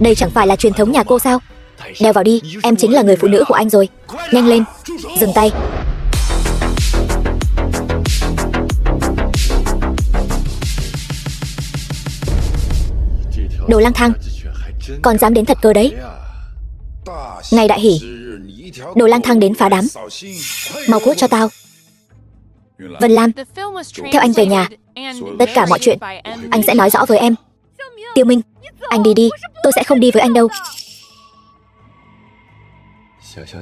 Đây chẳng phải là truyền thống nhà cô sao? Đeo vào đi, em chính là người phụ nữ của anh rồi. Nhanh lên, dừng tay. Đồ lang thang, còn dám đến thật cơ đấy. Ngày đại hỉ, đồ lang thang đến phá đám. Mau cút cho tao. Vân Lam, theo anh về nhà. Tất cả mọi chuyện anh sẽ nói rõ với em. Tiêu Minh, anh đi đi, tôi sẽ không đi với anh đâu.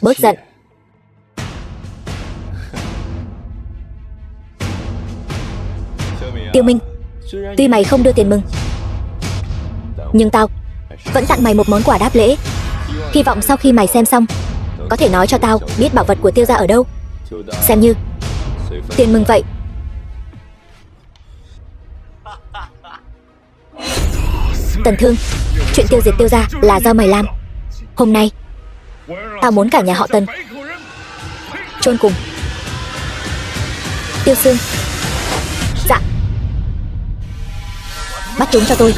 Bớt giận. Tiêu Minh, tuy mày không đưa tiền mừng, nhưng tao vẫn tặng mày một món quà đáp lễ. Hy vọng sau khi mày xem xong có thể nói cho tao biết bảo vật của Tiêu gia ở đâu. Xem như tiền mừng vậy. Tần Thương, chuyện tiêu diệt Tiêu gia là do mày làm. Hôm nay tao muốn cả nhà họ Tần chôn cùng. Tiêu Sương. Dạ. Bắt chúng cho tôi.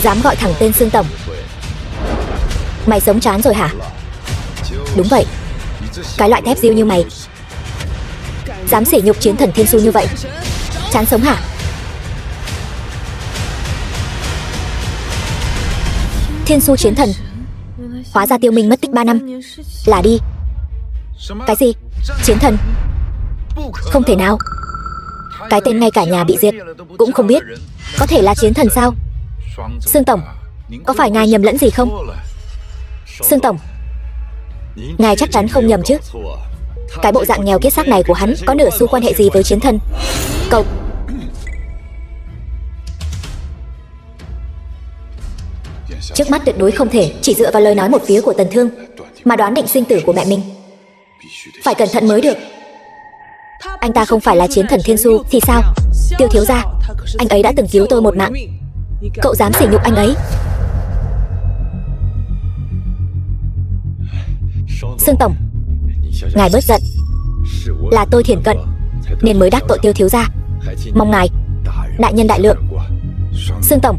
Dám gọi thẳng tên Sương tổng. Mày sống chán rồi hả? Đúng vậy. Cái loại thép diêu như mày dám sỉ nhục chiến thần Thiên Su như vậy, chán sống hả? Thiên Su chiến thần. Hóa ra Tiêu Minh mất tích 3 năm. Là đi. Cái gì? Chiến thần? Không thể nào. Cái tên ngay cả nhà bị diệt cũng không biết, có thể là chiến thần sao? Sương tổng, có phải ngài nhầm lẫn gì không? Sương tổng, ngài chắc chắn không nhầm chứ? Cái bộ dạng nghèo kiết xác này của hắn có nửa xu quan hệ gì với chiến thần? Cậu... Trước mắt tuyệt đối không thể chỉ dựa vào lời nói một phía của Tần Thương mà đoán định sinh tử của mẹ mình. Phải cẩn thận mới được. Anh ta không phải là chiến thần Thiên Su thì sao? Tiêu thiếu gia, anh ấy đã từng cứu tôi một mạng. Cậu dám sỉ nhục anh ấy? Sương tổng, ngài bớt giận. Là tôi thiển cận nên mới đắc tội Tiêu thiếu gia. Mong ngài đại nhân đại lượng. Sương tổng,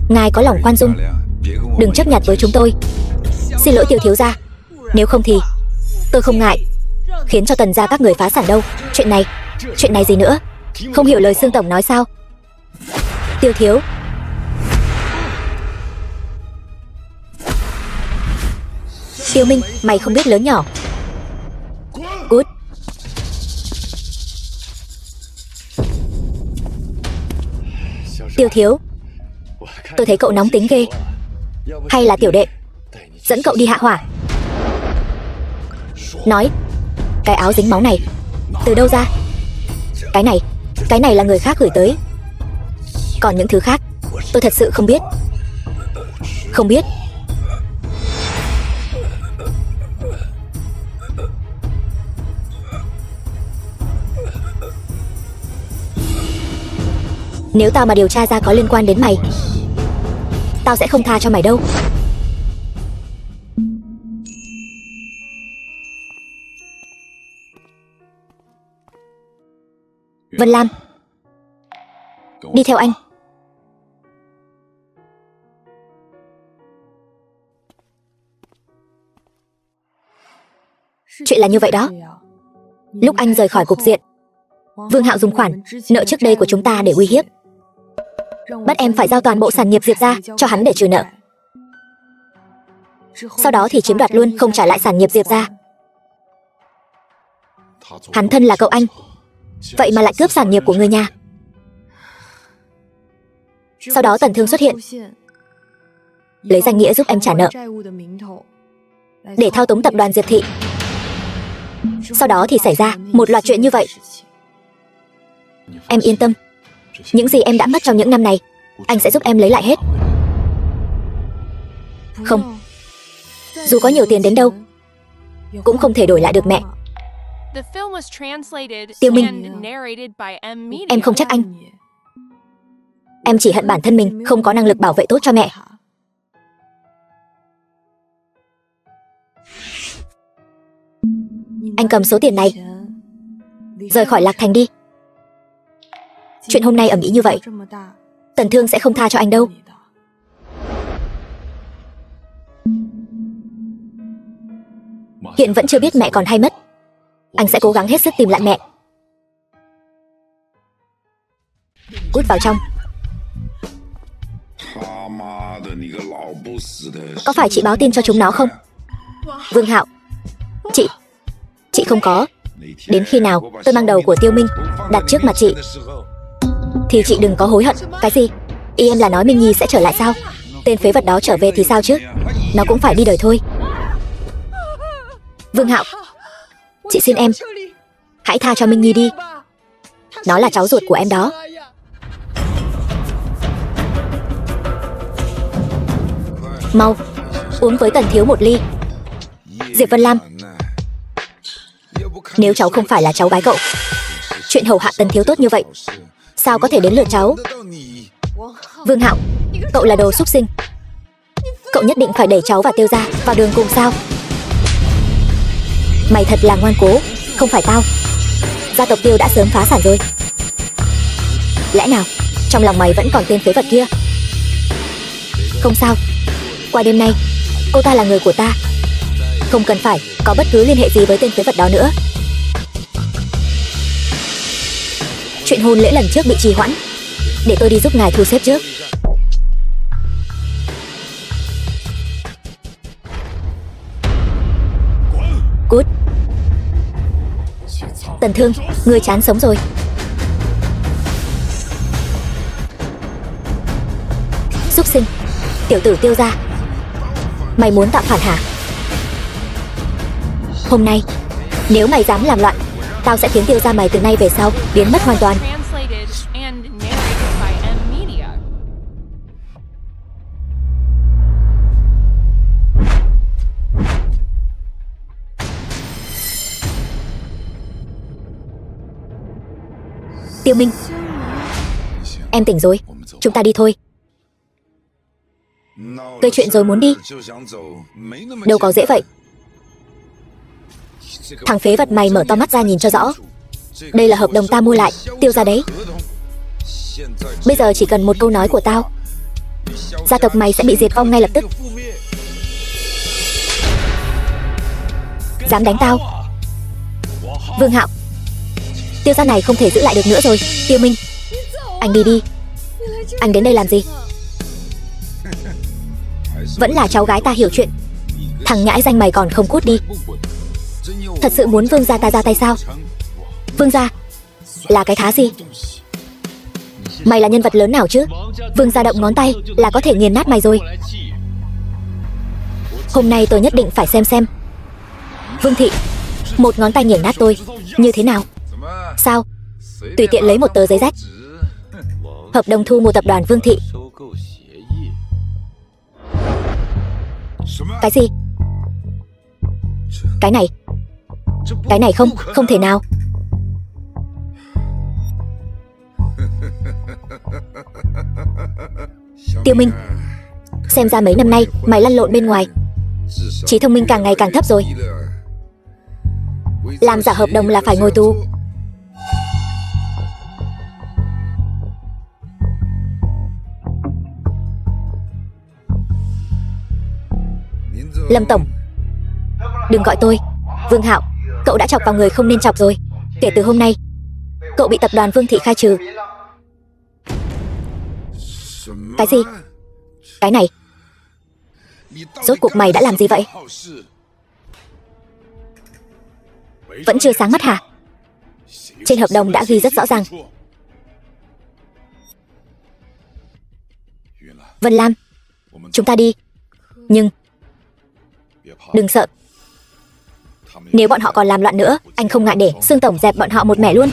ngài có lòng khoan dung, đừng chấp nhặt với chúng tôi. Xin lỗi Tiêu thiếu gia, nếu không thì tôi không ngại khiến cho Tần gia các người phá sản đâu. Chuyện này gì nữa? Không hiểu lời Sương tổng nói sao? Tiêu thiếu. Tiêu Minh, mày không biết lớn nhỏ. Cút. Tiêu thiếu, tôi thấy cậu nóng tính ghê. Hay là tiểu đệ dẫn cậu đi hạ hỏa? Nói, cái áo dính máu này từ đâu ra? Cái này là người khác gửi tới. Còn những thứ khác tôi thật sự không biết. Không biết. Nếu tao mà điều tra ra có liên quan đến mày, tao sẽ không tha cho mày đâu. Vân Lam, đi theo anh. Chuyện là như vậy đó. Lúc anh rời khỏi cục diện, Vương Hạo dùng khoản nợ trước đây của chúng ta để uy hiếp, bắt em phải giao toàn bộ sản nghiệp Diệp gia cho hắn để trừ nợ. Sau đó thì chiếm đoạt luôn, không trả lại sản nghiệp Diệp gia. Hắn thân là cậu anh, vậy mà lại cướp sản nghiệp của người nhà. Sau đó Tần Thương xuất hiện, lấy danh nghĩa giúp em trả nợ, để thao túng tập đoàn Diệp thị. Sau đó thì xảy ra một loạt chuyện như vậy. Em yên tâm, những gì em đã mất trong những năm này, anh sẽ giúp em lấy lại hết. Không, dù có nhiều tiền đến đâu, cũng không thể đổi lại được mẹ. Tiêu Minh, em không trách anh. Em chỉ hận bản thân mình không có năng lực bảo vệ tốt cho mẹ. Anh cầm số tiền này, rời khỏi Lạc Thành đi. Chuyện hôm nay ầm ĩ như vậy, Tần Thương sẽ không tha cho anh đâu. hiện vẫn chưa biết mẹ còn hay mất. Anh sẽ cố gắng hết sức tìm lại mẹ. Cút vào trong. Có phải chị báo tin cho chúng nó không? Vương Hạo. Chị không có. Đến khi nào tôi mang đầu của Tiêu Minh đặt trước mặt chị thì chị đừng có hối hận. Cái gì? Ý em là nói Minh Nhi sẽ trở lại sao? Tên phế vật đó trở về thì sao chứ? Nó cũng phải đi đời thôi. Vương Hạo, chị xin em, hãy tha cho Minh Nhi đi. Nó là cháu ruột của em đó. Mau, uống với Tần thiếu một ly. Diệp Vân Lam, nếu cháu không phải là cháu gái cậu, chuyện hầu hạ Tần thiếu tốt như vậy, sao có thể đến lượt cháu? Vương Hạo, cậu là đồ súc sinh. Cậu nhất định phải đẩy cháu và Tiêu gia vào đường cùng sao? Mày thật là ngoan cố. Không phải tao, gia tộc Tiêu đã sớm phá sản rồi. Lẽ nào trong lòng mày vẫn còn tên phế vật kia? Không sao, qua đêm nay cô ta là người của ta, không cần phải có bất cứ liên hệ gì với tên phế vật đó nữa. Chuyện hôn lễ lần trước bị trì hoãn, để tôi đi giúp ngài thu xếp trước. Cút. Tần Thương, ngươi chán sống rồi. Súc sinh, tiểu tử Tiêu gia, mày muốn tạo phản hả? Hôm nay nếu mày dám làm loạn, tao sẽ khiến Tiêu gia mày từ nay về sau biến mất hoàn toàn. Tiêu Minh, em tỉnh rồi, chúng ta đi thôi. Gây chuyện rồi muốn đi? Đâu có dễ vậy. Thằng phế vật mày mở to mắt ra nhìn cho rõ. Đây là hợp đồng ta mua lại Tiêu gia đấy. Bây giờ chỉ cần một câu nói của tao, gia tộc mày sẽ bị diệt vong ngay lập tức. Dám đánh tao? Vương Hạo, Tiêu gia này không thể giữ lại được nữa rồi. Tiêu Minh, anh đi đi. Anh đến đây làm gì? Vẫn là cháu gái ta hiểu chuyện. Thằng nhãi danh mày còn không cút đi. Thật sự muốn Vương gia ta ra tay sao? Vương gia là cái thá gì? Mày là nhân vật lớn nào chứ? Vương gia động ngón tay là có thể nghiền nát mày rồi. Hôm nay tôi nhất định phải xem Vương thị một ngón tay nghiền nát tôi như thế nào. Sao? Tùy tiện lấy một tờ giấy rách. Hợp đồng thu mua tập đoàn Vương thị. Cái gì? Cái này không thể nào. Tiêu Minh, xem ra mấy năm nay mày lăn lộn bên ngoài, trí thông minh càng ngày càng thấp rồi. Làm giả hợp đồng là phải ngồi tù. Lâm tổng, đừng gọi tôi Vương Hạo. Cậu đã chọc vào người không nên chọc rồi. Kể từ hôm nay cậu bị tập đoàn Vương thị khai trừ. Cái gì? Cái này rốt cuộc mày đã làm gì vậy? Vẫn chưa sáng mắt hả? Trên hợp đồng đã ghi rất rõ ràng. Vân Lam, chúng ta đi. Nhưng đừng sợ. Nếu bọn họ còn làm loạn nữa, anh không ngại để Sương tổng dẹp bọn họ một mẻ luôn.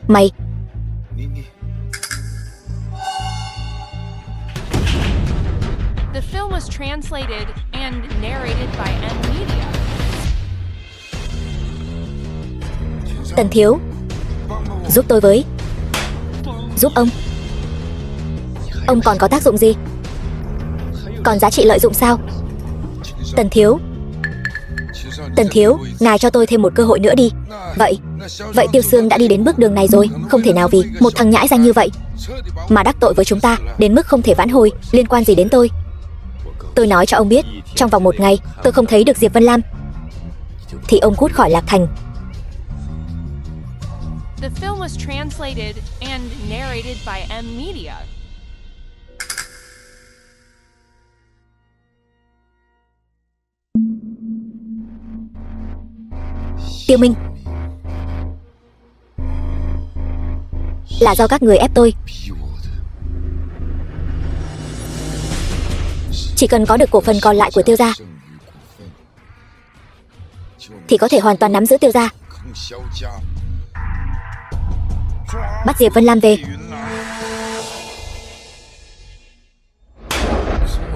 Mày. The film was translated and narrated by M Media. Tần thiếu, giúp tôi với. Giúp ông? Ông còn có tác dụng gì? Còn giá trị lợi dụng sao? Tần thiếu, ngài cho tôi thêm một cơ hội nữa đi. Vậy Vậy Tiêu Sương đã đi đến bước đường này rồi. Không thể nào vì một thằng nhãi danh như vậy mà đắc tội với chúng ta đến mức không thể vãn hồi. Liên quan gì đến tôi? Tôi nói cho ông biết, trong vòng 1 ngày tôi không thấy được Diệp Vân Lam thì ông cút khỏi Lạc Thành. The film was translated and narrated by M Media. Tiêu Minh, là do các người ép tôi. Chỉ cần có được cổ phần còn lại của Tiêu gia thì có thể hoàn toàn nắm giữ Tiêu gia. Bắt Diệp Vân Lam về,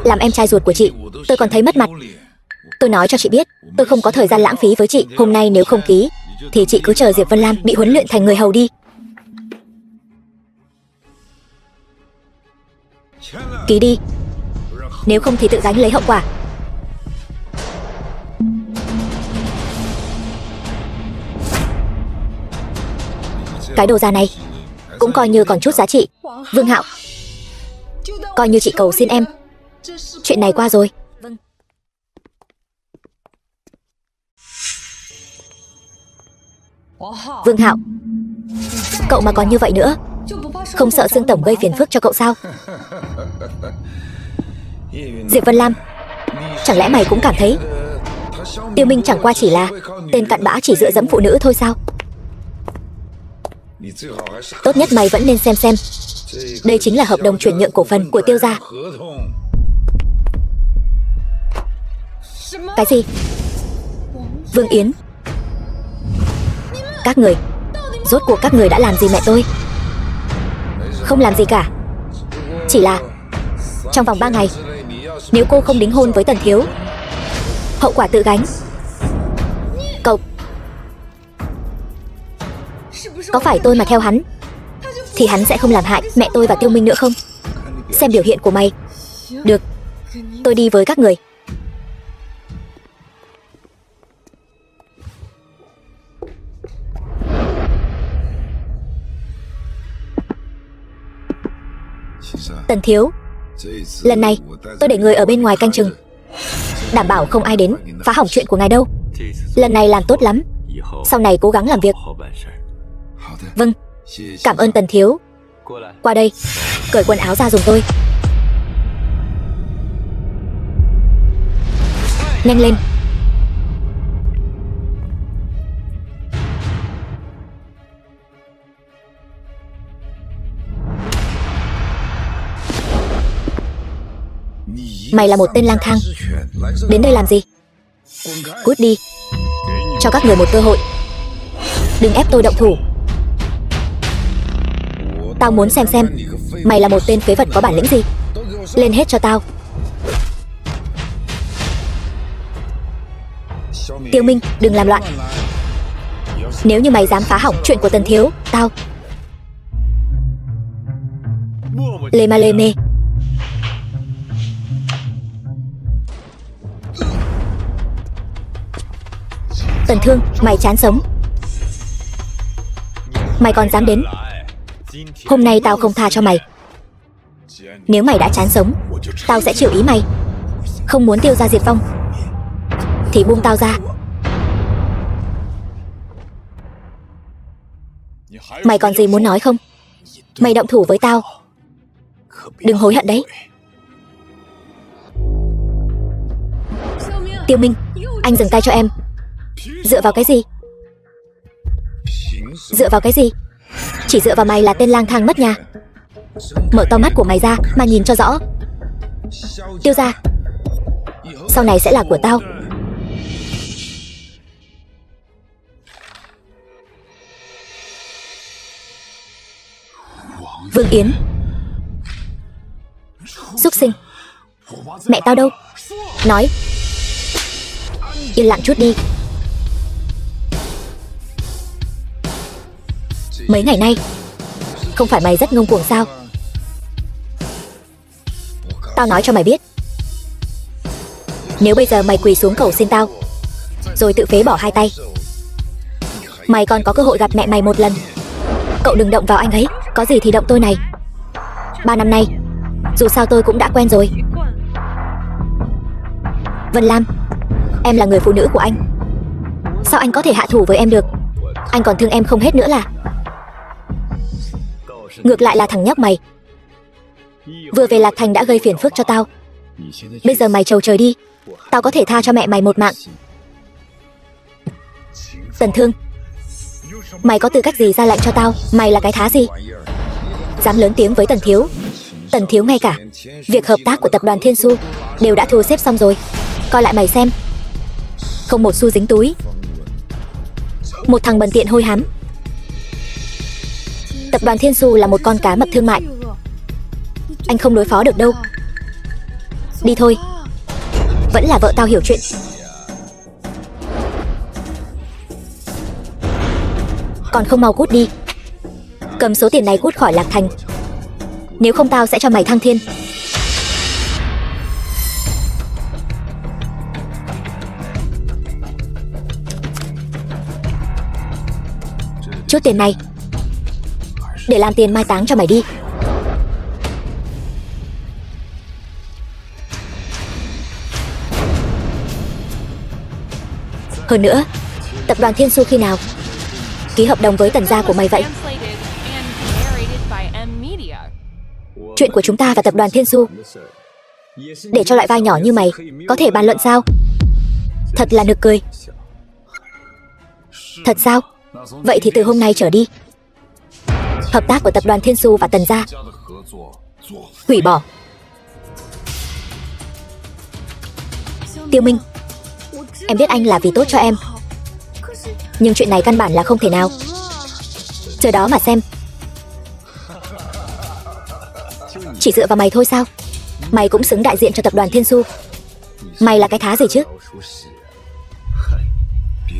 làm em trai ruột của chị, tôi còn thấy mất mặt. Tôi nói cho chị biết, tôi không có thời gian lãng phí với chị. Hôm nay nếu không ký thì chị cứ chờ Diệp Vân Lam bị huấn luyện thành người hầu đi. Ký đi, nếu không thì tự gánh lấy hậu quả. Cái đồ già này cũng coi như còn chút giá trị. Vương Hạo, coi như chị cầu xin em, chuyện này qua rồi. Vâng. Vương Hạo, cậu mà còn như vậy nữa, không sợ Sương tổng gây phiền phức cho cậu sao? Diệp Vân Lam, chẳng lẽ mày cũng cảm thấy Tiêu Minh chẳng qua chỉ là tên cặn bã chỉ dựa dẫm phụ nữ thôi sao? Tốt nhất mày vẫn nên xem. Đây chính là hợp đồng chuyển nhượng cổ phần của Tiêu gia. Cái gì? Vương Yến, các người, rốt cuộc các người đã làm gì mẹ tôi? Không làm gì cả. Chỉ là trong vòng 3 ngày, nếu cô không đính hôn với Tần Thiếu, hậu quả tự gánh. Cậu, có phải tôi mà theo hắn thì hắn sẽ không làm hại mẹ tôi và Tiêu Minh nữa không? Xem biểu hiện của mày. Được, tôi đi với các người. Tần Thiếu, lần này tôi để người ở bên ngoài canh chừng, đảm bảo không ai đến phá hỏng chuyện của ngài đâu. Lần này làm tốt lắm, sau này cố gắng làm việc. Vâng, cảm ơn Tần Thiếu. Qua đây, cởi quần áo ra giùm tôi. Nhanh lên. Mày là một tên lang thang, đến đây làm gì? Cút đi. Cho các người một cơ hội, đừng ép tôi động thủ. Tao muốn xem mày là một tên phế vật có bản lĩnh gì. Lên hết cho tao. Tiêu Minh, đừng làm loạn. Nếu như mày dám phá hỏng chuyện của Tần Thiếu, tao lê ma lê mê. Tần Thương, mày chán sống. Mày còn dám đến? Hôm nay tao không tha cho mày. Nếu mày đã chán sống, tao sẽ chịu ý mày. Không muốn Tiêu gia diệt vong thì buông tao ra. Mày còn gì muốn nói không? Mày động thủ với tao, đừng hối hận đấy. Tiêu Minh, anh dừng tay cho em. Dựa vào cái gì? Dựa vào cái gì? Chỉ dựa vào mày là tên lang thang mất nhà. Mở to mắt của mày ra mà nhìn cho rõ. Tiêu gia sau này sẽ là của tao. Vương Yến, súc sinh. Mẹ tao đâu? Nói. Yên lặng chút đi. Mấy ngày nay không phải mày rất ngông cuồng sao? Tao nói cho mày biết, nếu bây giờ mày quỳ xuống cầu xin tao rồi tự phế bỏ 2 tay Mày còn có cơ hội gặp mẹ mày một lần. Cậu đừng động vào anh ấy. Có gì thì động tôi này. 3 năm nay, dù sao tôi cũng đã quen rồi. Vân Lam, em là người phụ nữ của anh. Sao anh có thể hạ thủ với em được? Anh còn thương em không hết nữa là. Ngược lại là thằng nhóc mày, vừa về Lạc Thành đã gây phiền phức cho tao. Bây giờ mày trầu trời đi, tao có thể tha cho mẹ mày một mạng. Tần Thương, mày có tư cách gì ra lệnh cho tao? Mày là cái thá gì? Dám lớn tiếng với Tần Thiếu. Tần Thiếu ngay cả việc hợp tác của tập đoàn Thiên Su đều đã thu xếp xong rồi. Coi lại mày xem, không một xu dính túi. Một thằng bần tiện hôi hám. Tập đoàn Thiên Su là một con cá mập thương mại, anh không đối phó được đâu. Đi thôi. Vẫn là vợ tao hiểu chuyện. Còn không mau cút đi. Cầm số tiền này cút khỏi Lạc Thành, nếu không tao sẽ cho mày thăng thiên. Chút tiền này để làm tiền mai táng cho mày đi. Hơn nữa, tập đoàn Thiên Su khi nào ký hợp đồng với Tần gia của mày vậy? Chuyện của chúng ta và tập đoàn Thiên Su để cho loại vai nhỏ như mày có thể bàn luận sao? Thật là nực cười. Thật sao? Vậy thì từ hôm nay trở đi, hợp tác của tập đoàn Thiên Su và Tần gia hủy bỏ. Tiêu Minh, em biết anh là vì tốt cho em, nhưng chuyện này căn bản là không thể nào. Chờ đó mà xem. Chỉ dựa vào mày thôi sao? Mày cũng xứng đại diện cho tập đoàn Thiên Su. Mày là cái thá gì chứ?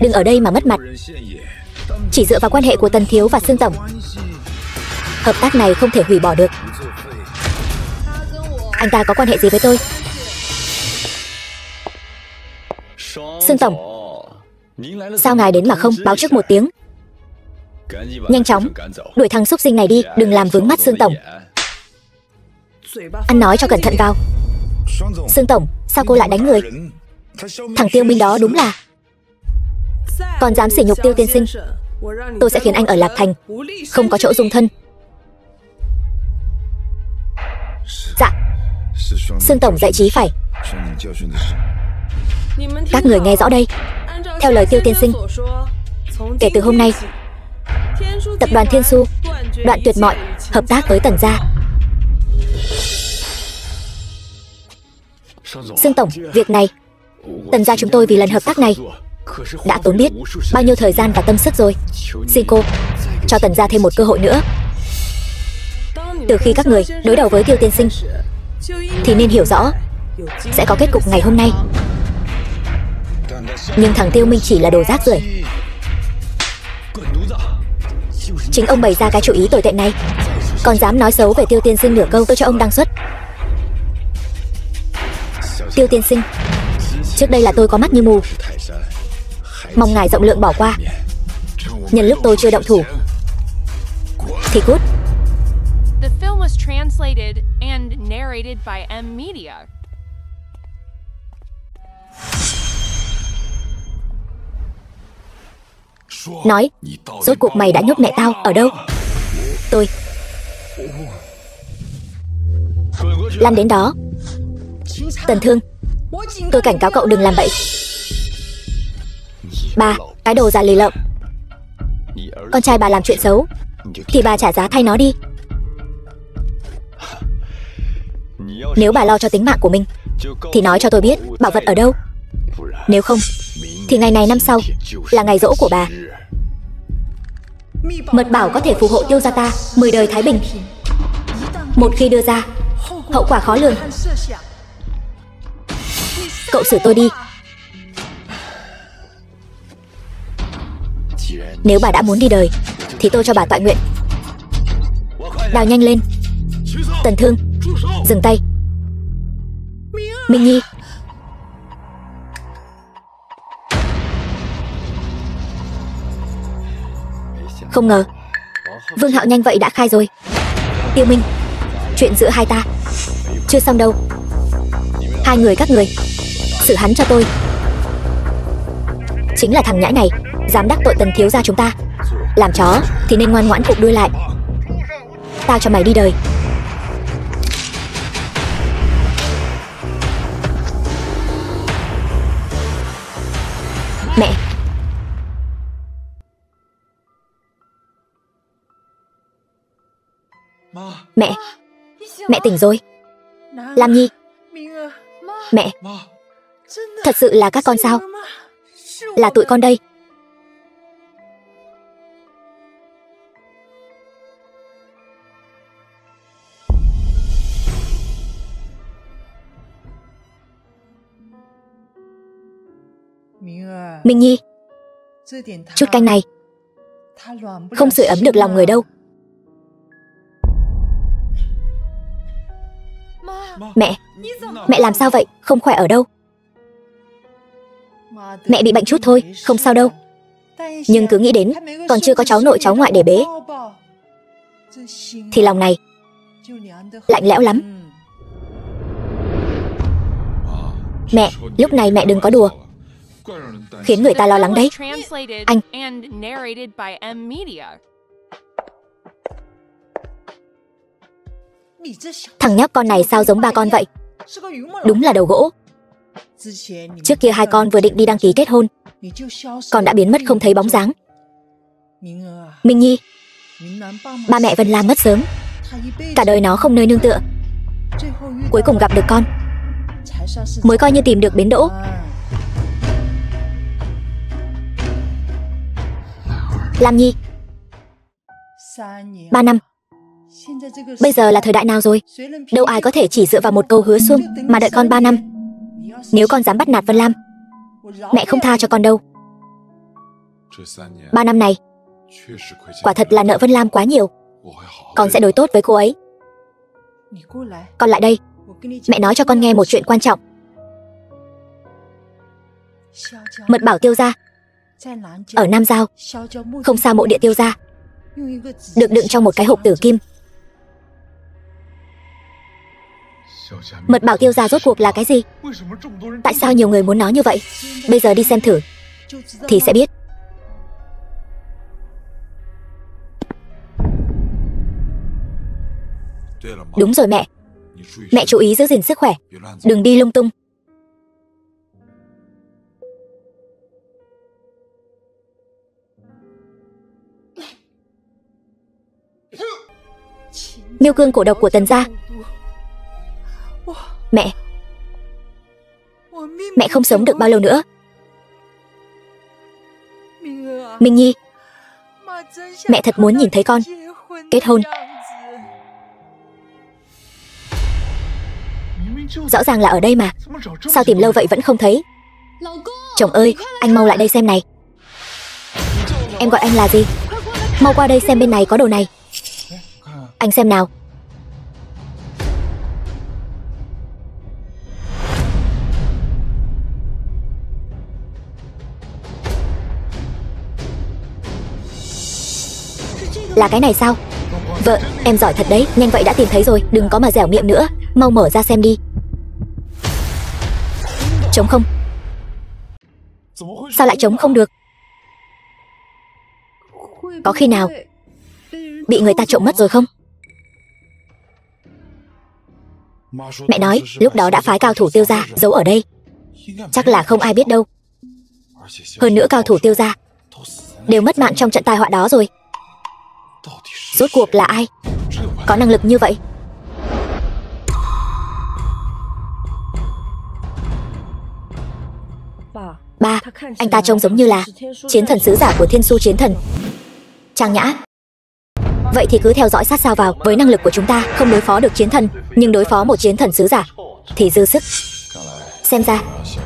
Đừng ở đây mà mất mặt. Chỉ dựa vào quan hệ của Tần Thiếu và Sương Tổng, hợp tác này không thể hủy bỏ được. Anh ta có quan hệ gì với tôi? Sương Tổng, sao ngài đến mà không báo trước một tiếng? Nhanh chóng đuổi thằng xúc sinh này đi, đừng làm vướng mắt Sương Tổng. Ăn nói cho cẩn thận vào. Sương Tổng, sao cô lại đánh người? Thằng Tiêu Minh đó đúng là... Còn dám sỉ nhục Tiêu tiên sinh, tôi sẽ khiến anh ở Lạc Thành không có chỗ dung thân. Dạ. Sương Tổng dạy trí phải. Các người nghe rõ đây. Theo lời Tiêu tiên sinh, kể từ hôm nay, tập đoàn Thiên Su đoạn tuyệt mọi hợp tác với Tần gia. Sương Tổng, việc này Tần gia chúng tôi vì lần hợp tác này đã tốn biết bao nhiêu thời gian và tâm sức rồi. Xin cô cho Tần gia thêm một cơ hội nữa. Từ khi các người đối đầu với Tiêu tiên sinh thì nên hiểu rõ sẽ có kết cục ngày hôm nay. Nhưng thằng Tiêu Minh chỉ là đồ rác rưởi. Chính ông bày ra cái chủ ý tồi tệ này, còn dám nói xấu về Tiêu tiên sinh nửa câu, tôi cho ông đăng xuất. Tiêu tiên sinh, trước đây là tôi có mắt như mù, mong ngài rộng lượng bỏ qua. Nhân lúc tôi chưa động thủ thì cút. The film was translated and narrated by M Media. Nói, rốt cuộc mày đã nhốt mẹ tao ở đâu? Tôi lăn đến đó. Tần Thương, tôi cảnh cáo cậu đừng làm bậy. Bà, cái đồ già lì lợm. Con trai bà làm chuyện xấu thì bà trả giá thay nó đi. Nếu bà lo cho tính mạng của mình thì nói cho tôi biết bảo vật ở đâu. Nếu không thì ngày này năm sau là ngày giỗ của bà. Mật bảo có thể phù hộ Tiêu gia ta 10 đời thái bình. Một khi đưa ra, hậu quả khó lường. Cậu xử tôi đi. Nếu bà đã muốn đi đời thì tôi cho bà tọa nguyện. Đào nhanh lên. Tần Thương, dừng tay. Minh Nhi. Không ngờ Vương Hạo nhanh vậy đã khai rồi. Tiêu Minh, chuyện giữa hai ta chưa xong đâu. Hai người các người xử hắn cho tôi. Chính là thằng nhãi này dám đắc tội Tần thiếu gia chúng ta. Làm chó thì nên ngoan ngoãn cụp đuôi lại. Tao cho mày đi đời. Mẹ. Mẹ. Mẹ tỉnh rồi. Lam Nhi. Mẹ. Thật sự là các con sao? Là tụi con đây. Minh Nhi, chút canh này không sưởi ấm được lòng người đâu. Mẹ, mẹ làm sao vậy? Không khỏe ở đâu? Mẹ bị bệnh chút thôi, không sao đâu. Nhưng cứ nghĩ đến còn chưa có cháu nội cháu ngoại để bế thì lòng này lạnh lẽo lắm. Mẹ, lúc này mẹ đừng có đùa, khiến người ta lo lắng đấy. Anh. Thằng nhóc con này sao giống ba con vậy? Đúng là đầu gỗ. Trước kia hai con vừa định đi đăng ký kết hôn, con đã biến mất không thấy bóng dáng. Minh Nhi, ba mẹ Vân Lam mất sớm, cả đời nó không nơi nương tựa. Cuối cùng gặp được con mới coi như tìm được bến đỗ. Lam Nhi, 3 năm. Bây giờ là thời đại nào rồi? Đâu ai có thể chỉ dựa vào một câu hứa suông mà đợi con 3 năm. Nếu con dám bắt nạt Vân Lam, mẹ không tha cho con đâu. 3 năm này quả thật là nợ Vân Lam quá nhiều. Con sẽ đối tốt với cô ấy. Con lại đây, mẹ nói cho con nghe một chuyện quan trọng. Mật bảo Tiêu gia ở Nam Giao, không xa mộ địa Tiêu gia, được đựng trong một cái hộp tử kim. Mật bảo Tiêu gia rốt cuộc là cái gì? Tại sao nhiều người muốn nó như vậy? Bây giờ đi xem thử thì sẽ biết. Đúng rồi mẹ. Mẹ chú ý giữ gìn sức khỏe, đừng đi lung tung. Miêu cương cổ độc của Tần gia. Mẹ không sống được bao lâu nữa. Minh Nhi, mẹ thật muốn nhìn thấy con kết hôn. Rõ ràng là ở đây mà, sao tìm lâu vậy vẫn không thấy? Chồng ơi, anh mau lại đây xem này. Em gọi anh là gì? Mau qua đây xem bên này có đồ này. Anh xem nào. Là cái này sao? Vợ, em giỏi thật đấy, nhanh vậy đã tìm thấy rồi, đừng có mà dẻo miệng nữa, mau mở ra xem đi. Trống không? Sao lại trống không được? Có khi nào bị người ta trộm mất rồi không? Mẹ nói lúc đó đã phái cao thủ Tiêu gia giấu ở đây, chắc là không ai biết đâu. Hơn nữa cao thủ Tiêu gia đều mất mạng trong trận tai họa đó rồi. Rốt cuộc là ai có năng lực như vậy? Ba, anh ta trông giống như là chiến thần sứ giả của Thiên Su chiến thần. Trang Nhã. Vậy thì cứ theo dõi sát sao vào. Với năng lực của chúng ta không đối phó được chiến thần, nhưng đối phó một chiến thần sứ giả thì dư sức. Xem ra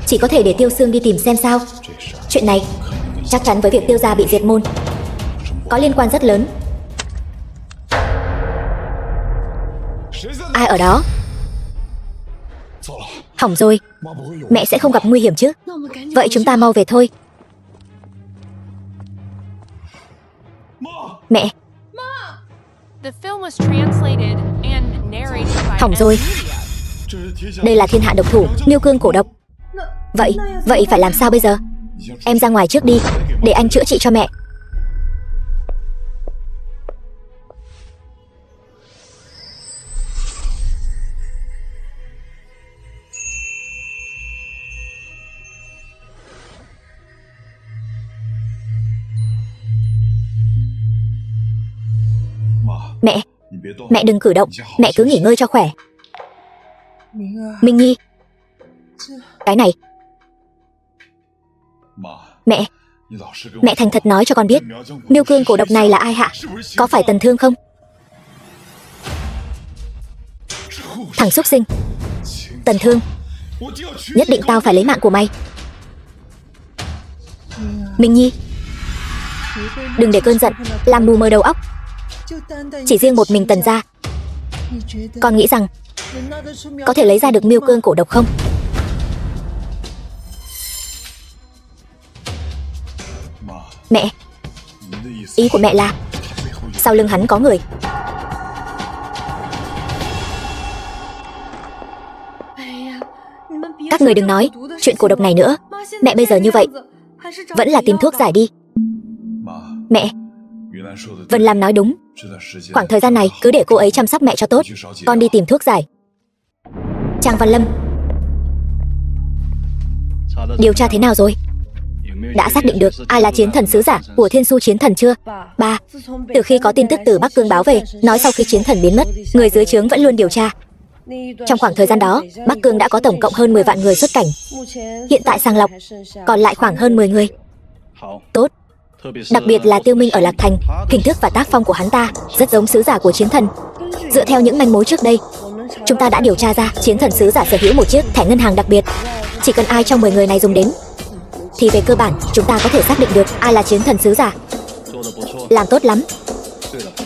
chỉ có thể để Tiêu Sương đi tìm xem sao. Chuyện này chắc chắn với việc Tiêu gia bị diệt môn có liên quan rất lớn. Ai ở đó? Hỏng rồi, mẹ sẽ không gặp nguy hiểm chứ? Vậy chúng ta mau về thôi. Mẹ, The film was translated and narrated by hỏng rồi. Media. Đây là thiên hạ độc thủ, Miêu Cương cổ độc. Vậy phải làm sao bây giờ? Em ra ngoài trước đi, để anh chữa trị cho mẹ. Mẹ đừng cử động, mẹ cứ nghỉ ngơi cho khỏe. Minh Nhi, cái này. Mẹ thành thật nói cho con biết, Miêu Cương cổ độc này là ai hạ? Có phải Tần Thương không? Thằng xúc sinh. Tần Thương, nhất định tao phải lấy mạng của mày. Minh Nhi, đừng để cơn giận làm mù mờ đầu óc. Chỉ riêng một mình Tần gia, con nghĩ rằng có thể lấy ra được Miêu Cương cổ độc không? Mẹ, ý của mẹ là sau lưng hắn có người. Các người đừng nói chuyện cổ độc này nữa. Mẹ bây giờ như vậy, vẫn là tìm thuốc giải đi. Mẹ, Vân Lam nói đúng. Khoảng thời gian này cứ để cô ấy chăm sóc mẹ cho tốt. Con đi tìm thuốc giải. Trang Văn Lâm, điều tra thế nào rồi? Đã xác định được ai là chiến thần sứ giả của Thiên Su chiến thần chưa? Ba, từ khi có tin tức từ Bắc Cương báo về, nói sau khi chiến thần biến mất, người dưới trướng vẫn luôn điều tra. Trong khoảng thời gian đó, Bắc Cương đã có tổng cộng hơn 10 vạn người xuất cảnh. Hiện tại sàng lọc, còn lại khoảng hơn 10 người. Tốt. Đặc biệt là Tiêu Minh ở Lạc Thành, hình thức và tác phong của hắn ta rất giống sứ giả của chiến thần. Dựa theo những manh mối trước đây, chúng ta đã điều tra ra chiến thần sứ giả sở hữu một chiếc thẻ ngân hàng đặc biệt. Chỉ cần ai trong 10 người này dùng đến, thì về cơ bản chúng ta có thể xác định được ai là chiến thần sứ giả. Làm tốt lắm.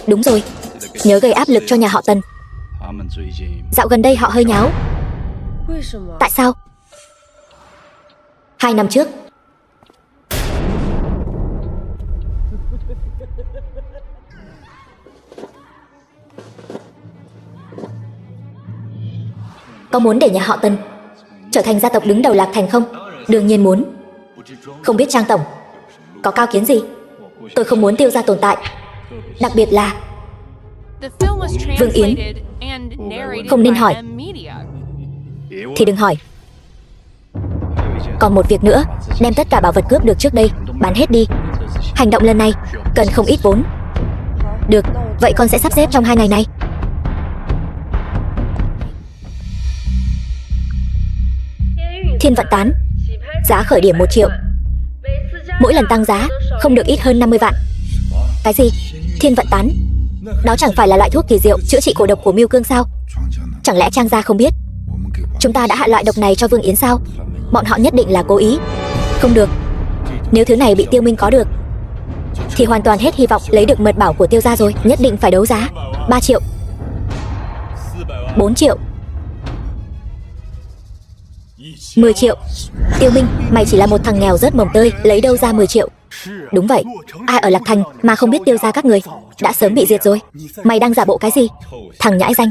Đúng rồi, nhớ gây áp lực cho nhà họ Tần. Dạo gần đây họ hơi nháo. Tại sao? 2 năm trước, có muốn để nhà họ Tần trở thành gia tộc đứng đầu Lạc Thành không? Đương nhiên muốn. Không biết Trang tổng có cao kiến gì? Tôi không muốn Tiêu gia tồn tại. Đặc biệt là Vương Yến. Không nên hỏi thì đừng hỏi. Còn một việc nữa, đem tất cả bảo vật cướp được trước đây bán hết đi. Hành động lần này cần không ít vốn. Được, vậy con sẽ sắp xếp trong 2 ngày này. Thiên vận tán, giá khởi điểm 1 triệu. Mỗi lần tăng giá không được ít hơn 50 vạn. Cái gì? Thiên vận tán? Đó chẳng phải là loại thuốc kỳ diệu chữa trị cổ độc của Miêu Cương sao? Chẳng lẽ Trang gia không biết chúng ta đã hạ loại độc này cho Vương Yến sao? Bọn họ nhất định là cố ý. Không được. Nếu thứ này bị Tiêu Minh có được, thì hoàn toàn hết hy vọng lấy được mật bảo của Tiêu gia rồi. Nhất định phải đấu giá. 3 triệu, 4 triệu, 10 triệu. Tiêu Minh, mày chỉ là một thằng nghèo rớt mồng tơi, lấy đâu ra 10 triệu? Đúng vậy, ai ở Lạc Thành mà không biết Tiêu gia các người đã sớm bị diệt rồi. Mày đang giả bộ cái gì? Thằng nhãi danh.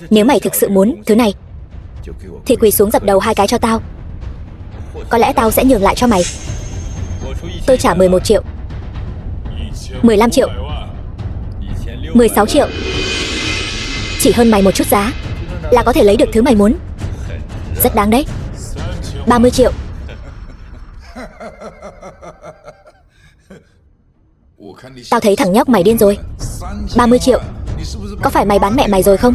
Nếu mày thực sự muốn thứ này, thì quỳ xuống dập đầu 2 cái cho tao. Có lẽ tao sẽ nhường lại cho mày. Tôi trả 11 triệu, 15 triệu, 16 triệu. Chỉ hơn mày một chút giá là có thể lấy được thứ mày muốn. Rất đáng đấy. 30 triệu. Tao thấy thằng nhóc mày điên rồi. 30 triệu. Có phải mày bán mẹ mày rồi không?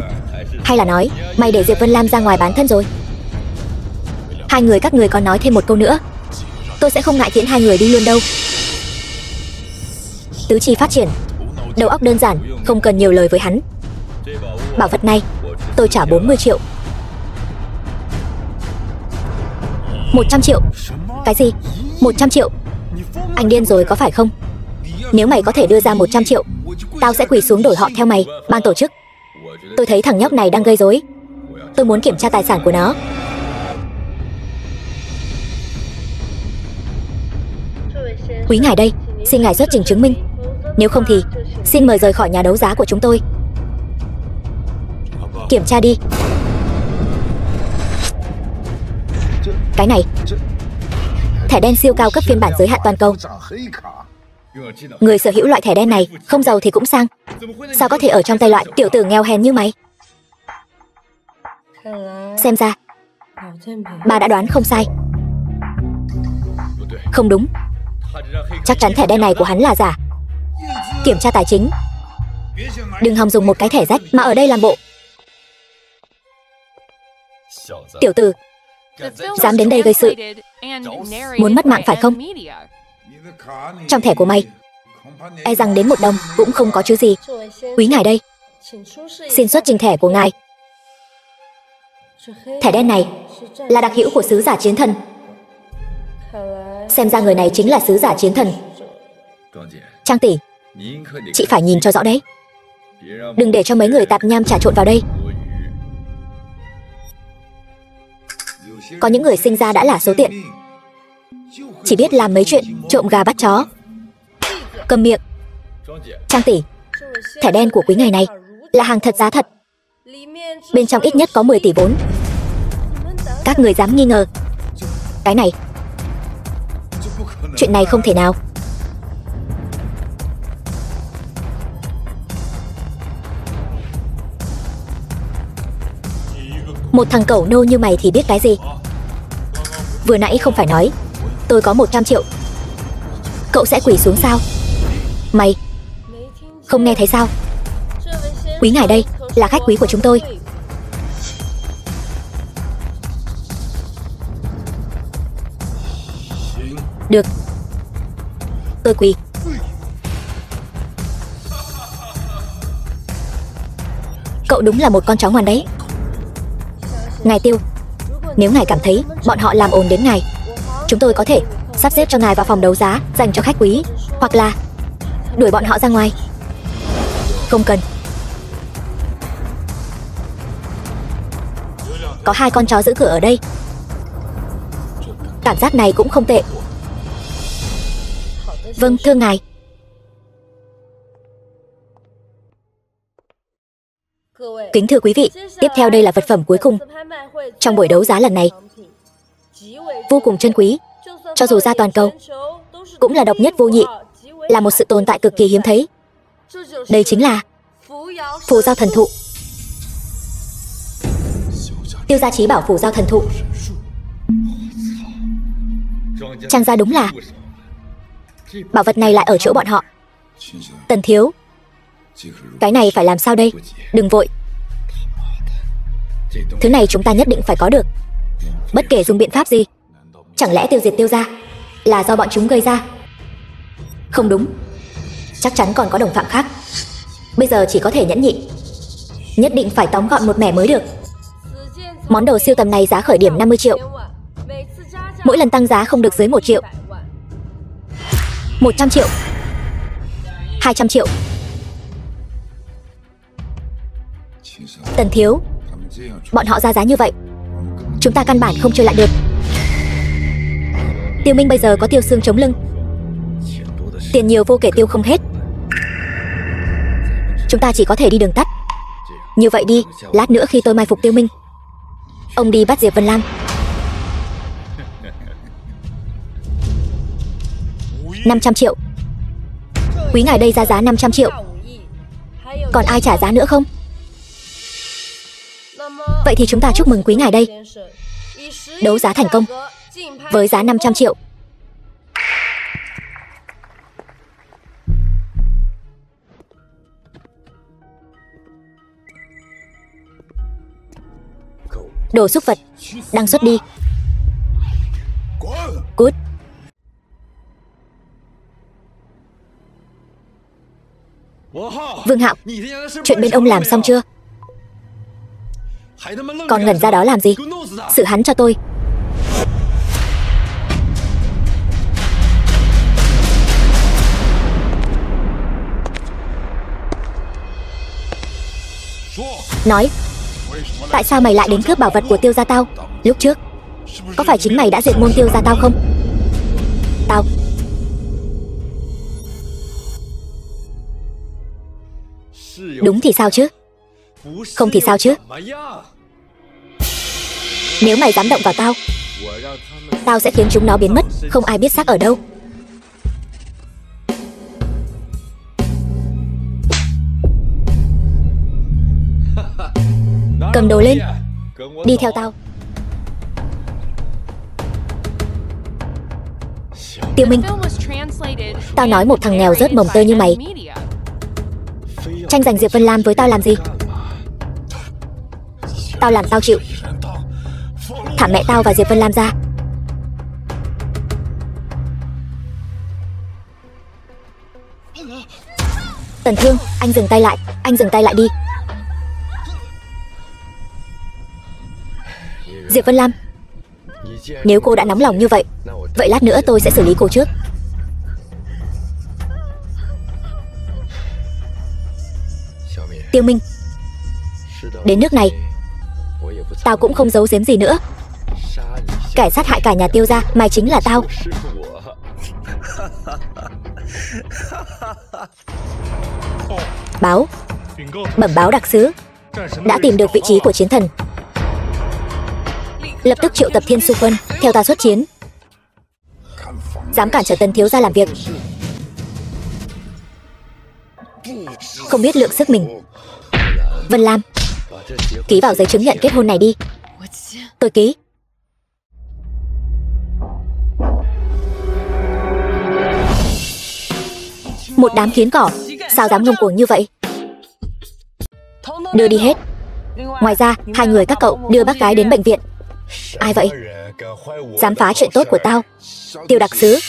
Hay là nói mày để Diệp Vân Lam ra ngoài bán thân rồi? 2 người các người còn nói thêm một câu nữa, tôi sẽ không ngại tiễn 2 người đi luôn đâu. Tứ chi phát triển, đầu óc đơn giản, không cần nhiều lời với hắn. Bảo vật này tôi trả 40 triệu. 100 triệu. Cái gì? 100 triệu? Anh điên rồi có phải không? Nếu mày có thể đưa ra 100 triệu, tao sẽ quỳ xuống đổi họ theo mày. Ban tổ chức, tôi thấy thằng nhóc này đang gây rối. Tôi muốn kiểm tra tài sản của nó. Quý ngài đây, xin ngài xuất trình chứng minh. Nếu không thì Xin mời rời khỏi nhà đấu giá của chúng tôi. Kiểm tra đi. Cái này, thẻ đen siêu cao cấp phiên bản giới hạn toàn cầu. Người sở hữu loại thẻ đen này không giàu thì cũng sang. Sao có thể ở trong tay loại tiểu tử nghèo hèn như mày? Xem ra bà đã đoán không sai. Không đúng, chắc chắn thẻ đen này của hắn là giả. Kiểm tra tài chính. Đừng hòng dùng một cái thẻ rách mà ở đây làm bộ. Tiểu tử, dám đến đây gây sự, muốn mất mạng phải không? Trong thẻ của mày e rằng đến 1 đồng cũng không có chứ gì. Quý ngài đây, xin xuất trình thẻ của ngài. Thẻ đen này là đặc hữu của sứ giả chiến thần. Xem ra người này chính là sứ giả chiến thần. Trang tỷ, chị phải nhìn cho rõ đấy. Đừng để cho mấy người tạp nham trà trộn vào đây. Có những người sinh ra đã là số tiện, chỉ biết làm mấy chuyện trộm gà bắt chó. Cầm miệng. Trang tỷ, thẻ đen của quý ngài này là hàng thật giá thật. Bên trong ít nhất có 10 tỷ vốn. Các người dám nghi ngờ? Cái này, chuyện này không thể nào. Một thằng cẩu nô như mày thì biết cái gì? Vừa nãy không phải nói tôi có 100 triệu, cậu sẽ quỳ xuống sao? Mày không nghe thấy sao? Quý ngài đây là khách quý của chúng tôi. Được, tôi quỳ. Cậu đúng là một con chó ngoan đấy. Ngài Tiêu, nếu ngài cảm thấy bọn họ làm ồn đến ngài, chúng tôi có thể sắp xếp cho ngài vào phòng đấu giá dành cho khách quý, hoặc là đuổi bọn họ ra ngoài. Không cần. Có 2 con chó giữ cửa ở đây. Cảm giác này cũng không tệ. Vâng, thưa ngài. Kính thưa quý vị, tiếp theo đây là vật phẩm cuối cùng trong buổi đấu giá lần này. Vô cùng chân quý, cho dù ra toàn cầu cũng là độc nhất vô nhị, là một sự tồn tại cực kỳ hiếm thấy. Đây chính là phù giao thần thụ. Tiêu gia trí bảo phù giao thần thụ. Trang gia đúng là bảo vật này lại ở chỗ bọn họ. Tần thiếu, cái này phải làm sao đây? Đừng vội. Thứ này chúng ta nhất định phải có được, bất kể dùng biện pháp gì. Chẳng lẽ tiêu diệt Tiêu gia là do bọn chúng gây ra? Không đúng, chắc chắn còn có đồng phạm khác. Bây giờ chỉ có thể nhẫn nhịn, nhất định phải tóm gọn một mẻ mới được. Món đồ siêu tầm này giá khởi điểm 50 triệu. Mỗi lần tăng giá không được dưới 1 triệu. 100 triệu, 200 triệu. Tần thiếu, bọn họ ra giá như vậy, chúng ta căn bản không chơi lại được. Tiêu Minh bây giờ có tiêu xương chống lưng, tiền nhiều vô kể tiêu không hết. Chúng ta chỉ có thể đi đường tắt. Như vậy đi, lát nữa khi tôi mai phục Tiêu Minh, ông đi bắt Diệp Vân Lam. 500 triệu. Quý ngài đây ra giá 500 triệu. Còn ai trả giá nữa không? Vậy thì chúng ta chúc mừng quý ngài đây. Đấu giá thành công với giá 500 triệu. Đồ xúc vật, đăng xuất đi. Cút. Vương Hạo, chuyện bên ông làm xong chưa? Còn ngẩn ra đó làm gì? Xử hắn cho tôi. Nói, tại sao mày lại đến cướp bảo vật của Tiêu gia tao? Lúc trước, có phải chính mày đã diệt môn Tiêu gia tao không? Đúng thì sao chứ? Không thì sao chứ? Nếu mày dám động vào tao, tao sẽ khiến chúng nó biến mất, không ai biết xác ở đâu. Cầm đồ lên, đi theo tao. Tiêu Minh, tao nói một thằng nghèo rớt mồng tơi như mày tranh giành Diệp Vân Lam với tao làm gì? Tao làm tao chịu. Thả mẹ tao và Diệp Vân Lam ra. Tần Thương, anh dừng tay lại. Anh dừng tay lại đi. Diệp Vân Lam, nếu cô đã nóng lòng như vậy, vậy lát nữa tôi sẽ xử lý cô trước. Tiêu Minh, đến nước này tao cũng không giấu giếm gì nữa. Kẻ sát hại cả nhà Tiêu gia, mày chính là tao. Báo, bẩm báo đặc sứ đã tìm được vị trí của chiến thần. Lập tức triệu tập Thiên Su Quân theo ta xuất chiến. Dám cản trở Tần thiếu gia làm việc, không biết lượng sức mình. Vân Lam, ký vào giấy chứng nhận kết hôn này đi. Tôi ký. Một đám kiến cỏ, sao dám ngông cuồng như vậy? Đưa đi hết. Ngoài ra, 2 người các cậu đưa bác gái đến bệnh viện. Ai vậy? Dám phá chuyện tốt của tao? Tiêu đặc sứ.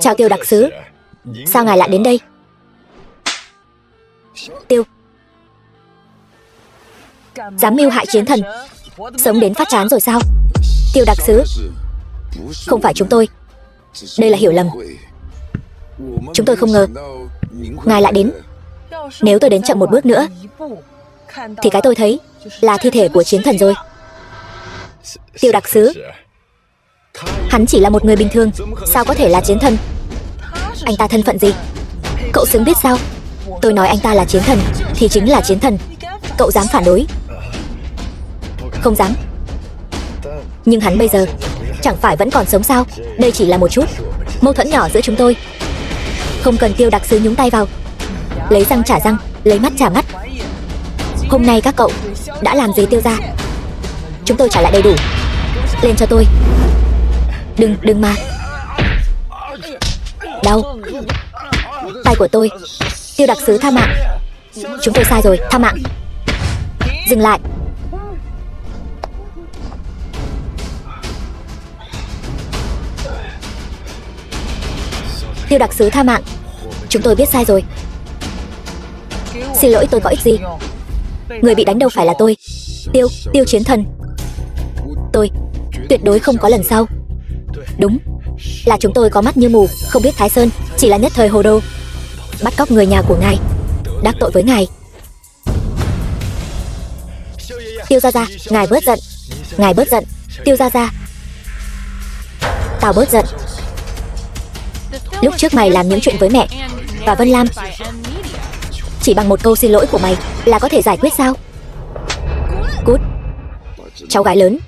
Chào Tiêu đặc sứ. Sao ngài lại đến đây? Tiêu, dám mưu hại chiến thần, sống đến phát chán rồi sao? Tiêu đặc sứ, không phải chúng tôi. Đây là hiểu lầm. Chúng tôi không ngờ ngài lại đến. Nếu tôi đến chậm một bước nữa thì cái tôi thấy là thi thể của chiến thần rồi. Tiêu đặc sứ, hắn chỉ là một người bình thường, sao có thể là chiến thần? Anh ta thân phận gì? Cậu xứng biết sao? Tôi nói anh ta là chiến thần thì chính là chiến thần. Cậu dám phản đối? Không dám. Nhưng hắn bây giờ chẳng phải vẫn còn sống sao? Đây chỉ là một chút mâu thuẫn nhỏ giữa chúng tôi, không cần Tiêu đặc sứ nhúng tay vào. Lấy răng trả răng, lấy mắt trả mắt. Hôm nay các cậu đã làm gì Tiêu gia? Chúng tôi trả lại đầy đủ. Lên cho tôi. Đừng mà. Đau. Tay của tôi. Tiêu đặc sứ tha mạng. Chúng tôi sai rồi, tha mạng. Dừng lại. Tiêu đặc sứ tha mạng. Chúng tôi biết sai rồi. Xin lỗi, tôi có ích gì? Người bị đánh đâu phải là tôi. Tiêu chiến thần. Tôi tuyệt đối không có lần sau. Đúng, là chúng tôi có mắt như mù, không biết Thái Sơn chỉ là nhất thời hồ đồ, bắt cóc người nhà của ngài, đắc tội với ngài. Tiêu gia gia, ngài bớt giận. Ngài bớt giận. Tiêu gia gia, tao bớt giận. Lúc trước mày làm những chuyện với mẹ và Vân Lam, chỉ bằng một câu xin lỗi của mày là có thể giải quyết sao? Cút. Cháu gái lớn,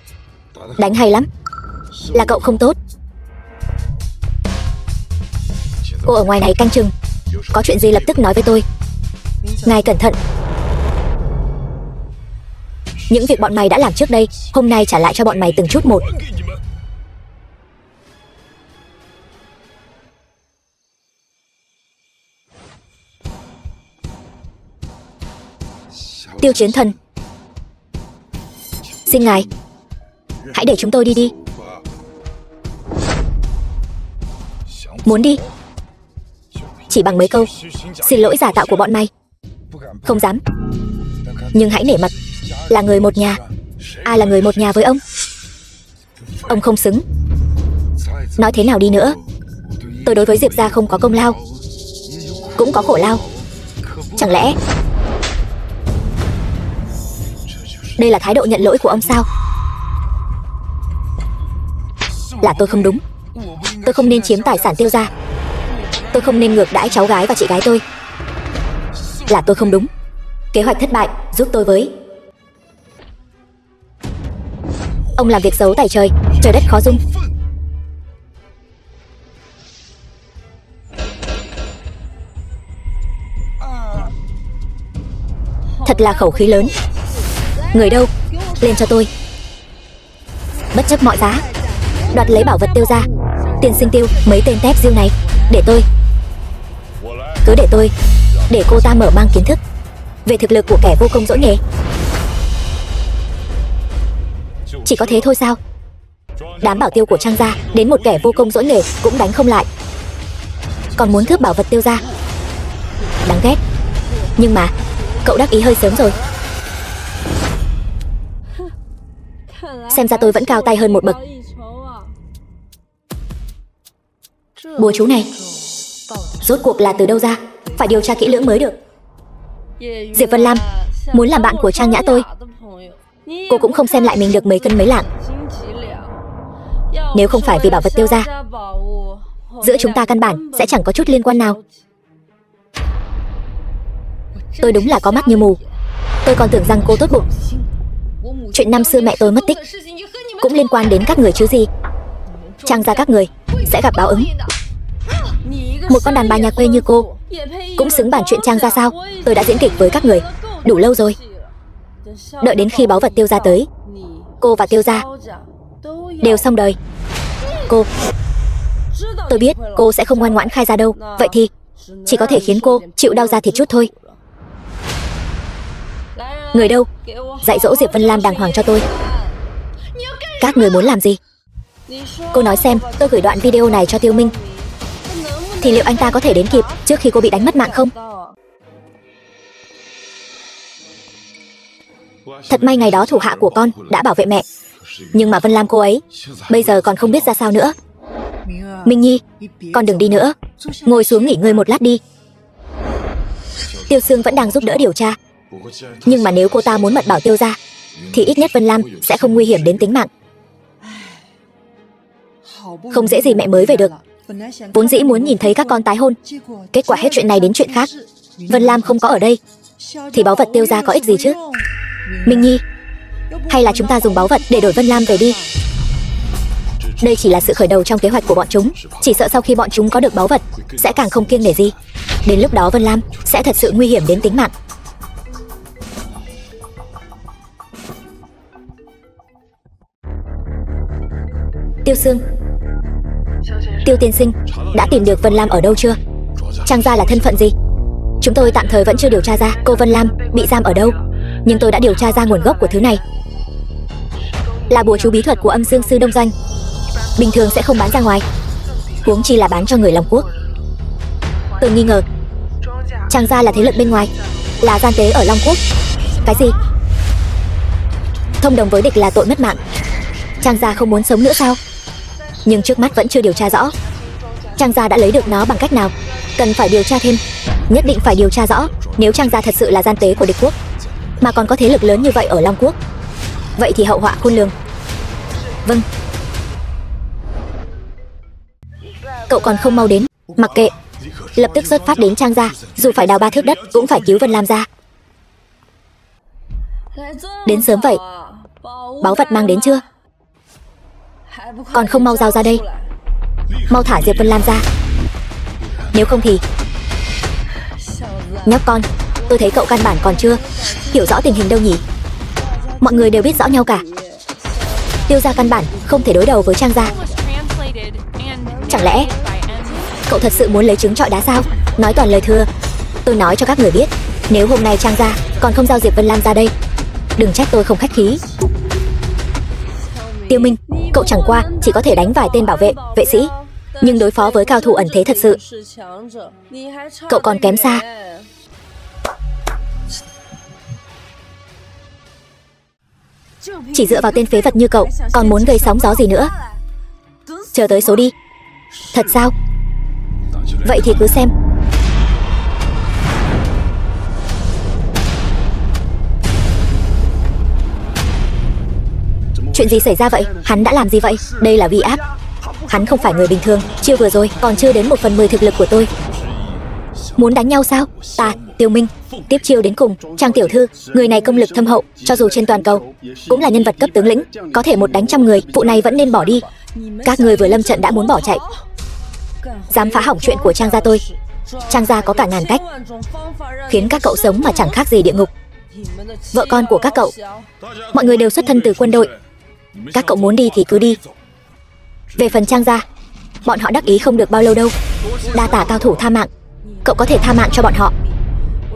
đánh hay lắm. Là cậu không tốt. Cô ở ngoài này canh chừng, có chuyện gì lập tức nói với tôi. Ngài cẩn thận. Những việc bọn mày đã làm trước đây, hôm nay trả lại cho bọn mày từng chút một. Tiêu chiến thần, xin ngài hãy để chúng tôi đi đi. Muốn đi? Chỉ bằng mấy câu xin lỗi giả tạo của bọn mày? Không dám. Nhưng hãy nể mặt, là người một nhà. Ai là người một nhà với ông? Ông không xứng. Nói thế nào đi nữa, tôi đối với Diệp gia không có công lao, cũng có khổ lao. Chẳng lẽ đây là thái độ nhận lỗi của ông sao? Là tôi không đúng. Tôi không nên chiếm tài sản Tiêu gia. Tôi không nên ngược đãi cháu gái và chị gái tôi. Là tôi không đúng. Kế hoạch thất bại, giúp tôi với. Ông làm việc xấu tày trời, trời đất khó dung. Thật là khẩu khí lớn. Người đâu? Lên cho tôi. Bất chấp mọi giá đoạt lấy bảo vật Tiêu gia. Tiên sinh Tiêu, mấy tên tép diêu này. Để tôi. Cứ để tôi. Để cô ta mở mang kiến thức về thực lực của kẻ vô công dỗi nghề. Chỉ có thế thôi sao? Đám bảo tiêu của Trang gia đến một kẻ vô công dỗi nghề cũng đánh không lại, còn muốn cướp bảo vật Tiêu gia. Đáng ghét. Nhưng mà cậu đắc ý hơi sớm rồi. Xem ra tôi vẫn cao tay hơn một bậc. Bùa chú này rốt cuộc là từ đâu ra? Phải điều tra kỹ lưỡng mới được. Diệp Vân Lam muốn làm bạn của Trang Nhã tôi. Cô cũng không xem lại mình được mấy cân mấy lạng. Nếu không phải vì bảo vật Tiêu gia, giữa chúng ta căn bản sẽ chẳng có chút liên quan nào. Tôi đúng là có mắt như mù. Tôi còn tưởng rằng cô tốt bụng. Chuyện năm xưa mẹ tôi mất tích cũng liên quan đến các người chứ gì. Trang gia các người sẽ gặp báo ứng. Một con đàn bà nhà quê như cô cũng xứng bàn chuyện Trang gia sao? Tôi đã diễn kịch với các người đủ lâu rồi. Đợi đến khi báu vật Tiêu gia tới, cô và Tiêu gia đều xong đời. Tôi biết cô sẽ không ngoan ngoãn khai ra đâu. Vậy thì chỉ có thể khiến cô chịu đau da thịt chút thôi. Người đâu? Dạy dỗ Diệp Vân Lam đàng hoàng cho tôi. Các người muốn làm gì? Cô nói xem, tôi gửi đoạn video này cho Tiêu Minh thì liệu anh ta có thể đến kịp trước khi cô bị đánh mất mạng không? Thật may ngày đó thủ hạ của con đã bảo vệ mẹ. Nhưng mà Vân Lam cô ấy bây giờ còn không biết ra sao nữa. Minh Nhi, con đừng đi nữa. Ngồi xuống nghỉ ngơi một lát đi. Tiêu Sương vẫn đang giúp đỡ điều tra. Nhưng mà nếu cô ta muốn mật bảo Tiêu gia thì ít nhất Vân Lam sẽ không nguy hiểm đến tính mạng. Không dễ gì mẹ mới về được. Vốn dĩ muốn nhìn thấy các con tái hôn. Kết quả hết chuyện này đến chuyện khác. Vân Lam không có ở đây thì báu vật Tiêu gia có ích gì chứ? Minh Nhi, hay là chúng ta dùng báu vật để đổi Vân Lam về đi. Đây chỉ là sự khởi đầu trong kế hoạch của bọn chúng. Chỉ sợ sau khi bọn chúng có được báu vật sẽ càng không kiêng nể gì. Đến lúc đó Vân Lam sẽ thật sự nguy hiểm đến tính mạng. Tiêu Sương, Tiêu tiên sinh, đã tìm được Vân Lam ở đâu chưa? Trang gia là thân phận gì? Chúng tôi tạm thời vẫn chưa điều tra ra cô Vân Lam bị giam ở đâu, nhưng tôi đã điều tra ra nguồn gốc của thứ này. Là bùa chú bí thuật của Âm Dương Sư Đông Doanh. Bình thường sẽ không bán ra ngoài, huống chi là bán cho người Long Quốc. Tôi nghi ngờ Trang gia là thế lực bên ngoài, là gian tế ở Long Quốc. Cái gì? Thông đồng với địch là tội mất mạng. Trang gia không muốn sống nữa sao? Nhưng trước mắt vẫn chưa điều tra rõ Trang gia đã lấy được nó bằng cách nào. Cần phải điều tra thêm. Nhất định phải điều tra rõ. Nếu Trang gia thật sự là gian tế của địch quốc, mà còn có thế lực lớn như vậy ở Long Quốc, vậy thì hậu họa khôn lường. Vâng. Cậu còn không mau đến? Mặc kệ, lập tức xuất phát đến Trang gia. Dù phải đào 3 thước đất cũng phải cứu Vân Lam ra. Đến sớm vậy. Báu vật mang đến chưa? Còn không mau giao ra đây. Mau thả Diệp Vân Lam ra. Nếu không thì... Nhóc con, tôi thấy cậu căn bản còn chưa hiểu rõ tình hình đâu nhỉ. Mọi người đều biết rõ nhau cả. Tiêu gia căn bản không thể đối đầu với Trang gia. Chẳng lẽ cậu thật sự muốn lấy trứng trọi đá sao? Nói toàn lời thừa. Tôi nói cho các người biết, nếu hôm nay Trang gia còn không giao Diệp Vân Lam ra đây, đừng trách tôi không khách khí. Tiêu Minh, cậu chẳng qua chỉ có thể đánh vài tên bảo vệ, vệ sĩ, nhưng đối phó với cao thủ ẩn thế thật sự, cậu còn kém xa. Chỉ dựa vào tên phế vật như cậu, còn muốn gây sóng gió gì nữa? Chờ tới số đi. Thật sao? Vậy thì cứ xem. Chuyện gì xảy ra vậy? Hắn đã làm gì vậy? Đây là vi áp. Hắn không phải người bình thường. Chiêu vừa rồi còn chưa đến 1/10 thực lực của tôi. Muốn đánh nhau sao? Ta, Tiêu Minh. Tiếp chiêu đến cùng, Trang tiểu thư, người này công lực thâm hậu, cho dù trên toàn cầu cũng là nhân vật cấp tướng lĩnh, có thể một đánh trăm người, vụ này vẫn nên bỏ đi. Các người vừa lâm trận đã muốn bỏ chạy, dám phá hỏng chuyện của Trang gia tôi. Trang gia có cả ngàn cách khiến các cậu sống mà chẳng khác gì địa ngục. Vợ con của các cậu, mọi người đều xuất thân từ quân đội. Các cậu muốn đi thì cứ đi. Về phần Trang gia, bọn họ đắc ý không được bao lâu đâu. Đa tả cao thủ tha mạng, cậu có thể tha mạng cho bọn họ,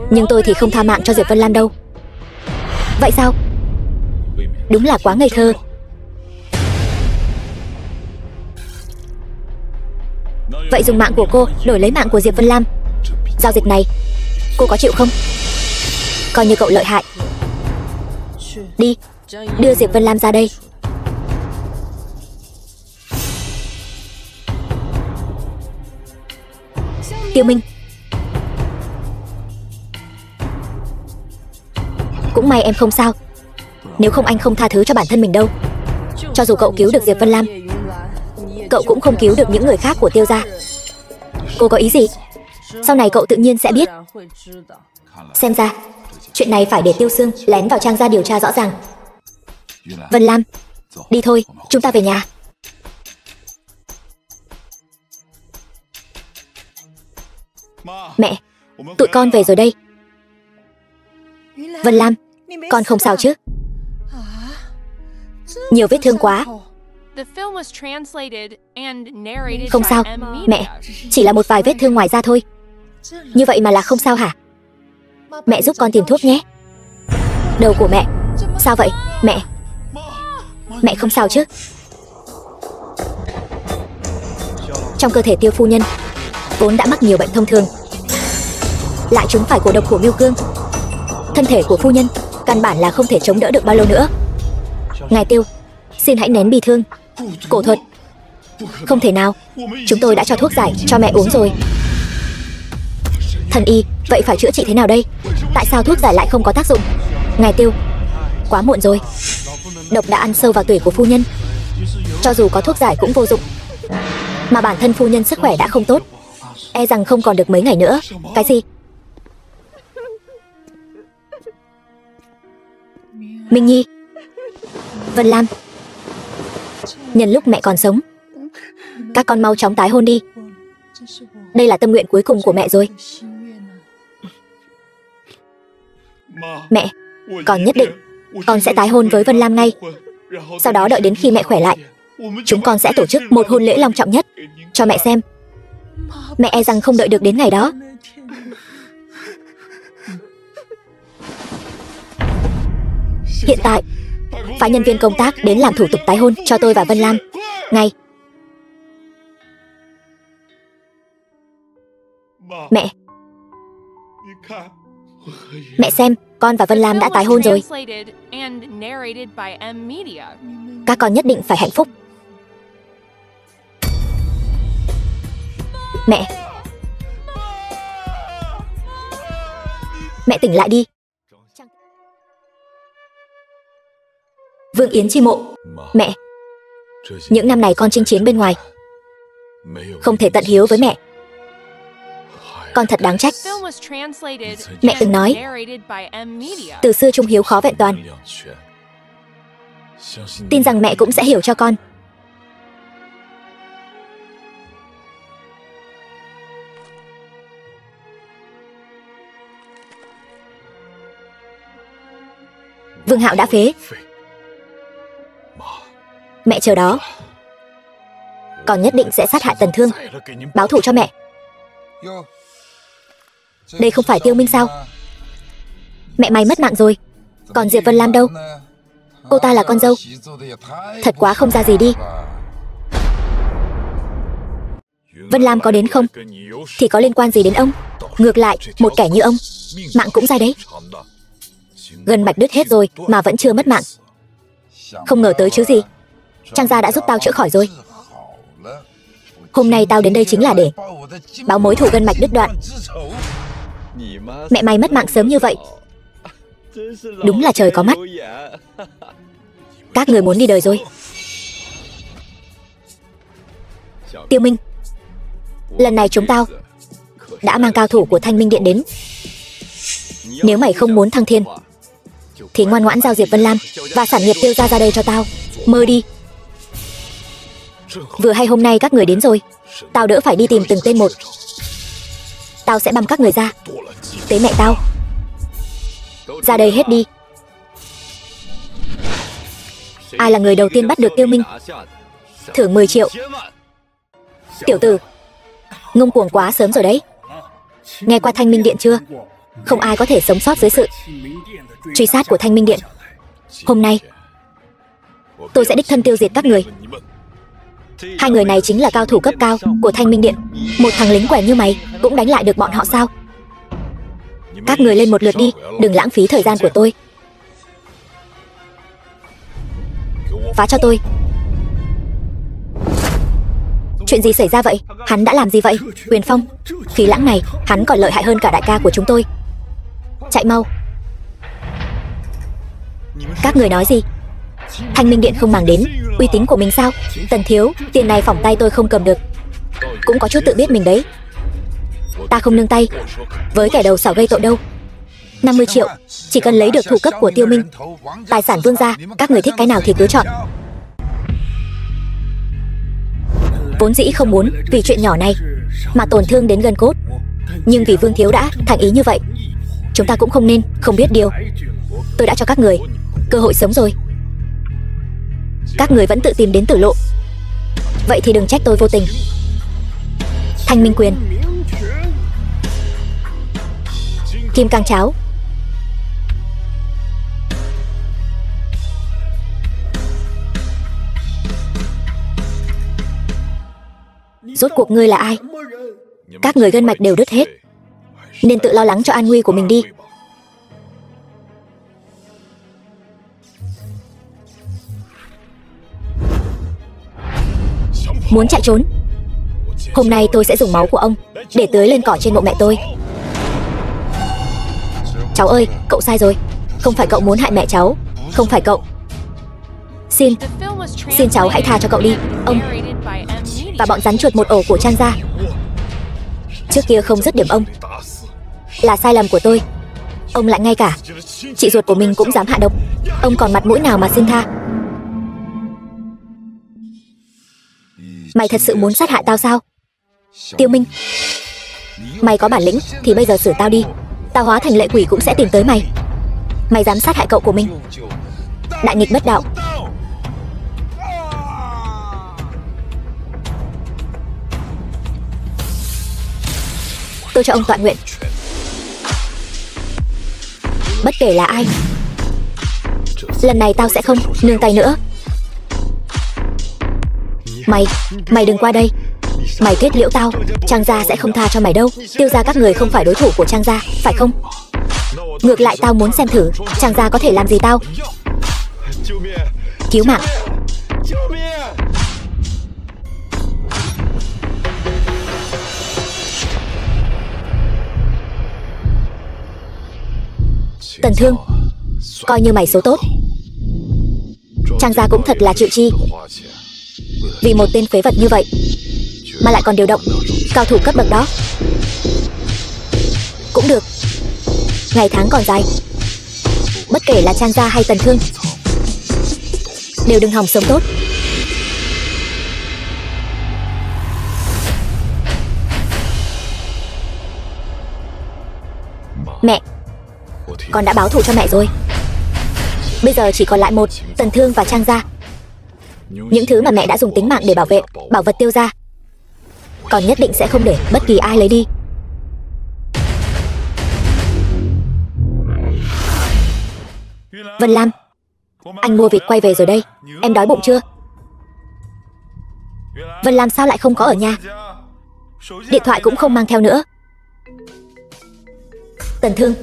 nhưng tôi thì không tha mạng cho Diệp Vân Lam đâu. Vậy sao? Đúng là quá ngây thơ. Vậy dùng mạng của cô đổi lấy mạng của Diệp Vân Lam, giao dịch này cô có chịu không? Coi như cậu lợi hại. Đi, đưa Diệp Vân Lam ra đây. Tiêu Minh, cũng may em không sao, nếu không anh không tha thứ cho bản thân mình đâu. Cho dù cậu cứu được Diệp Vân Lam, cậu cũng không cứu được những người khác của Tiêu gia. Cô có ý gì? Sau này cậu tự nhiên sẽ biết. Xem ra chuyện này phải để Tiêu Sương lén vào Trang gia điều tra rõ ràng. Vân Lam, đi thôi, chúng ta về nhà. Mẹ, tụi con về rồi đây. Vân Lam, con không sao chứ? Nhiều vết thương quá. Không sao, mẹ, chỉ là một vài vết thương ngoài da thôi. Như vậy mà là không sao hả? Mẹ giúp con tìm thuốc nhé. Đầu của mẹ, sao vậy? Mẹ không sao chứ? Trong cơ thể Tiêu phu nhân vốn đã mắc nhiều bệnh thông thường, lại trúng phải cổ độc của Miêu Cương. Thân thể của phu nhân căn bản là không thể chống đỡ được bao lâu nữa. Ngài Tiêu, xin hãy nén bi thương. Cổ thuật, không thể nào. Chúng tôi đã cho thuốc giải cho mẹ uống rồi. Thần y, vậy phải chữa trị thế nào đây? Tại sao thuốc giải lại không có tác dụng? Ngài Tiêu, quá muộn rồi. Độc đã ăn sâu vào tủy của phu nhân, cho dù có thuốc giải cũng vô dụng. Mà bản thân phu nhân sức khỏe đã không tốt, e rằng không còn được mấy ngày nữa. Cái gì? Minh Nhi, Vân Lam, nhân lúc mẹ còn sống, các con mau chóng tái hôn đi. Đây là tâm nguyện cuối cùng của mẹ rồi. Mẹ, con nhất định con sẽ tái hôn với Vân Lam ngay. Sau đó đợi đến khi mẹ khỏe lại, chúng con sẽ tổ chức một hôn lễ long trọng nhất cho mẹ xem. Mẹ e rằng không đợi được đến ngày đó. Hiện tại, phải nhân viên công tác đến làm thủ tục tái hôn cho tôi và Vân Lam ngay. Mẹ xem, con và Vân Lam đã tái hôn rồi. Các con nhất định phải hạnh phúc. Mẹ tỉnh lại đi. Vương Yến chi mộ. Mẹ, những năm này con chinh chiến bên ngoài, không thể tận hiếu với mẹ. Con thật đáng trách. Mẹ từng nói, từ xưa trung hiếu khó vẹn toàn. Tin rằng mẹ cũng sẽ hiểu cho con. Vương Hạo đã phế. Mẹ chờ đó, con nhất định sẽ sát hại Tần Thương, báo thù cho mẹ. Đây không phải Tiêu Minh sao? Mẹ mày mất mạng rồi, còn Diệp Vân Lam đâu? Cô ta là con dâu, thật quá không ra gì đi. Vân Lam có đến không thì có liên quan gì đến ông? Ngược lại, một kẻ như ông, mạng cũng ra đấy. Gần mạch đứt hết rồi mà vẫn chưa mất mạng. Không ngờ tới chứ gì. Trang gia đã giúp tao chữa khỏi rồi. Hôm nay tao đến đây chính là để báo mối thù gân mạch đứt đoạn. Mẹ mày mất mạng sớm như vậy, đúng là trời có mắt. Các người muốn đi đời rồi. Tiêu Minh, lần này chúng tao đã mang cao thủ của Thanh Minh Điện đến. Nếu mày không muốn thăng thiên thì ngoan ngoãn giao Diệp Vân Lam và sản nghiệp Tiêu gia ra đây cho tao. Mơ đi. Vừa hay hôm nay các người đến rồi, tao đỡ phải đi tìm từng tên một. Tao sẽ băm các người ra. Tế mẹ tao. Ra đây hết đi. Ai là người đầu tiên bắt được Tiêu Minh? Thưởng 10 triệu. Tiểu tử, ngông cuồng quá sớm rồi đấy. Nghe qua Thanh Minh Điện chưa? Không ai có thể sống sót dưới sự truy sát của Thanh Minh Điện. Hôm nay tôi sẽ đích thân tiêu diệt các người. Hai người này chính là cao thủ cấp cao của Thanh Minh Điện. Một thằng lính quèn như mày cũng đánh lại được bọn họ sao? Các người lên một lượt đi, đừng lãng phí thời gian của tôi. Phá cho tôi. Chuyện gì xảy ra vậy? Hắn đã làm gì vậy? Huyền Phong, Phí Lãng này, hắn còn lợi hại hơn cả đại ca của chúng tôi. Chạy mau. Các người nói gì? Thanh Minh Điện không màng đến uy tín của mình sao? Tần thiếu, tiền này phỏng tay tôi không cầm được. Cũng có chút tự biết mình đấy. Ta không nương tay với kẻ đầu sỏ gây tội đâu. 50 triệu, chỉ cần lấy được thủ cấp của Tiêu Minh, tài sản vương gia, các người thích cái nào thì cứ chọn. Vốn dĩ không muốn vì chuyện nhỏ này mà tổn thương đến gân cốt, nhưng vì Vương thiếu đã thành ý như vậy, chúng ta cũng không nên không biết điều. Tôi đã cho các người cơ hội sống rồi, các người vẫn tự tìm đến tử lộ. Vậy thì đừng trách tôi vô tình. Thanh Minh Quyền, Kim Cang Cháo. Rốt cuộc ngươi là ai? Các người gân mạch đều đứt hết, nên tự lo lắng cho an nguy của mình đi. Muốn chạy trốn? Hôm nay tôi sẽ dùng máu của ông để tưới lên cỏ trên mộ mẹ tôi. Cháu ơi, cậu sai rồi. Không phải cậu muốn hại mẹ cháu. Không phải cậu. Xin cháu hãy tha cho cậu đi. Ông và bọn rắn chuột một ổ của Trang gia trước kia không dứt điểm ông là sai lầm của tôi. Ông lại ngay cả chị ruột của mình cũng dám hạ độc. Ông còn mặt mũi nào mà xin tha? Mày thật sự muốn sát hại tao sao? Tiêu Minh, mày có bản lĩnh thì bây giờ xử tao đi. Tao hóa thành lệ quỷ cũng sẽ tìm tới mày. Mày dám sát hại cậu của mình, đại nghịch bất đạo. Tôi cho ông tọa nguyện. Bất kể là ai, lần này tao sẽ không nương tay nữa. Mày đừng qua đây. Mày kết liễu tao, Trang gia sẽ không tha cho mày đâu. Tiêu gia các người không phải đối thủ của Trang gia, phải không? Ngược lại tao muốn xem thử Trang gia có thể làm gì tao. Cứu mạng. Tần Thương, coi như mày số tốt. Trang gia cũng thật là chịu chi, vì một tên phế vật như vậy mà lại còn điều động cao thủ cấp bậc đó. Cũng được, ngày tháng còn dài. Bất kể là Trang gia hay Tần Thương đều đừng hòng sống tốt. Mẹ, con đã báo thù cho mẹ rồi. Bây giờ chỉ còn lại một Tần Thương và Trang gia. Những thứ mà mẹ đã dùng tính mạng để bảo vệ bảo vật Tiêu gia, còn nhất định sẽ không để bất kỳ ai lấy đi. Vân Lam, anh mua vịt quay về rồi đây. Em đói bụng chưa? Vân Lam sao lại không có ở nhà? Điện thoại cũng không mang theo nữa. Tần Thương,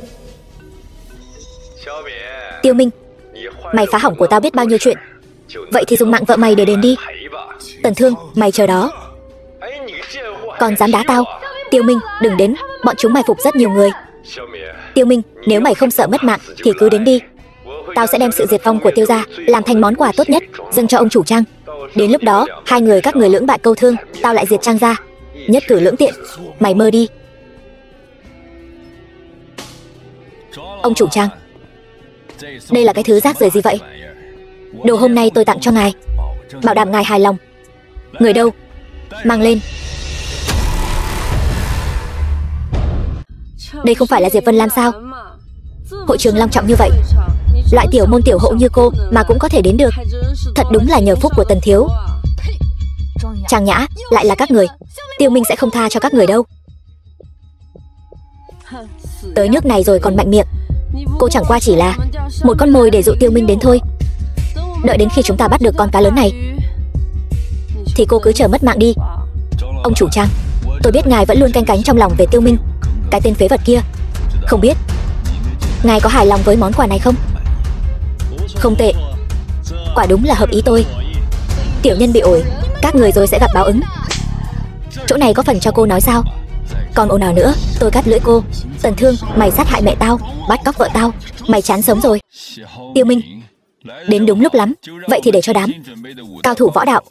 Tiêu Minh, mày phá hỏng của tao biết bao nhiêu chuyện, vậy thì dùng mạng vợ mày để đền đi. Tần Thương, mày chờ đó. Còn dám đá tao? Tiêu Minh, đừng đến, bọn chúng mai phục rất nhiều người. Tiêu Minh, nếu mày không sợ mất mạng thì cứ đến đi. Tao sẽ đem sự diệt vong của Tiêu gia làm thành món quà tốt nhất dâng cho ông chủ Trang. Đến lúc đó hai người các người lưỡng bại câu thương, tao lại diệt Trang gia. Nhất cử lưỡng tiện. Mày mơ đi. Ông chủ Trang, đây là cái thứ rác rưởi gì vậy? Đồ hôm nay tôi tặng cho ngài, bảo đảm ngài hài lòng. Người đâu? Mang lên. Đây không phải là Diệp Vân Lam sao? Hội trường long trọng như vậy, loại tiểu môn tiểu hộ như cô mà cũng có thể đến được, thật đúng là nhờ phúc của Tần thiếu. Trang Nhã, lại là các người. Tiêu Minh sẽ không tha cho các người đâu. Tới nước này rồi còn mạnh miệng. Cô chẳng qua chỉ là một con mồi để dụ Tiêu Minh đến thôi. Đợi đến khi chúng ta bắt được con cá lớn này thì cô cứ chờ mất mạng đi. Ông chủ Trang, tôi biết ngài vẫn luôn canh cánh trong lòng về Tiêu Minh, cái tên phế vật kia. Không biết ngài có hài lòng với món quà này không? Không tệ, quả đúng là hợp ý tôi. Tiểu nhân bị ổi, các người rồi sẽ gặp báo ứng. Chỗ này có phần cho cô nói sao? Còn ồn nào nữa, tôi cắt lưỡi cô. Tần Thương, mày sát hại mẹ tao, bắt cóc vợ tao, mày chán sống rồi. Tiêu Minh, đến đúng lúc lắm. Vậy thì để cho đám cao thủ võ đạo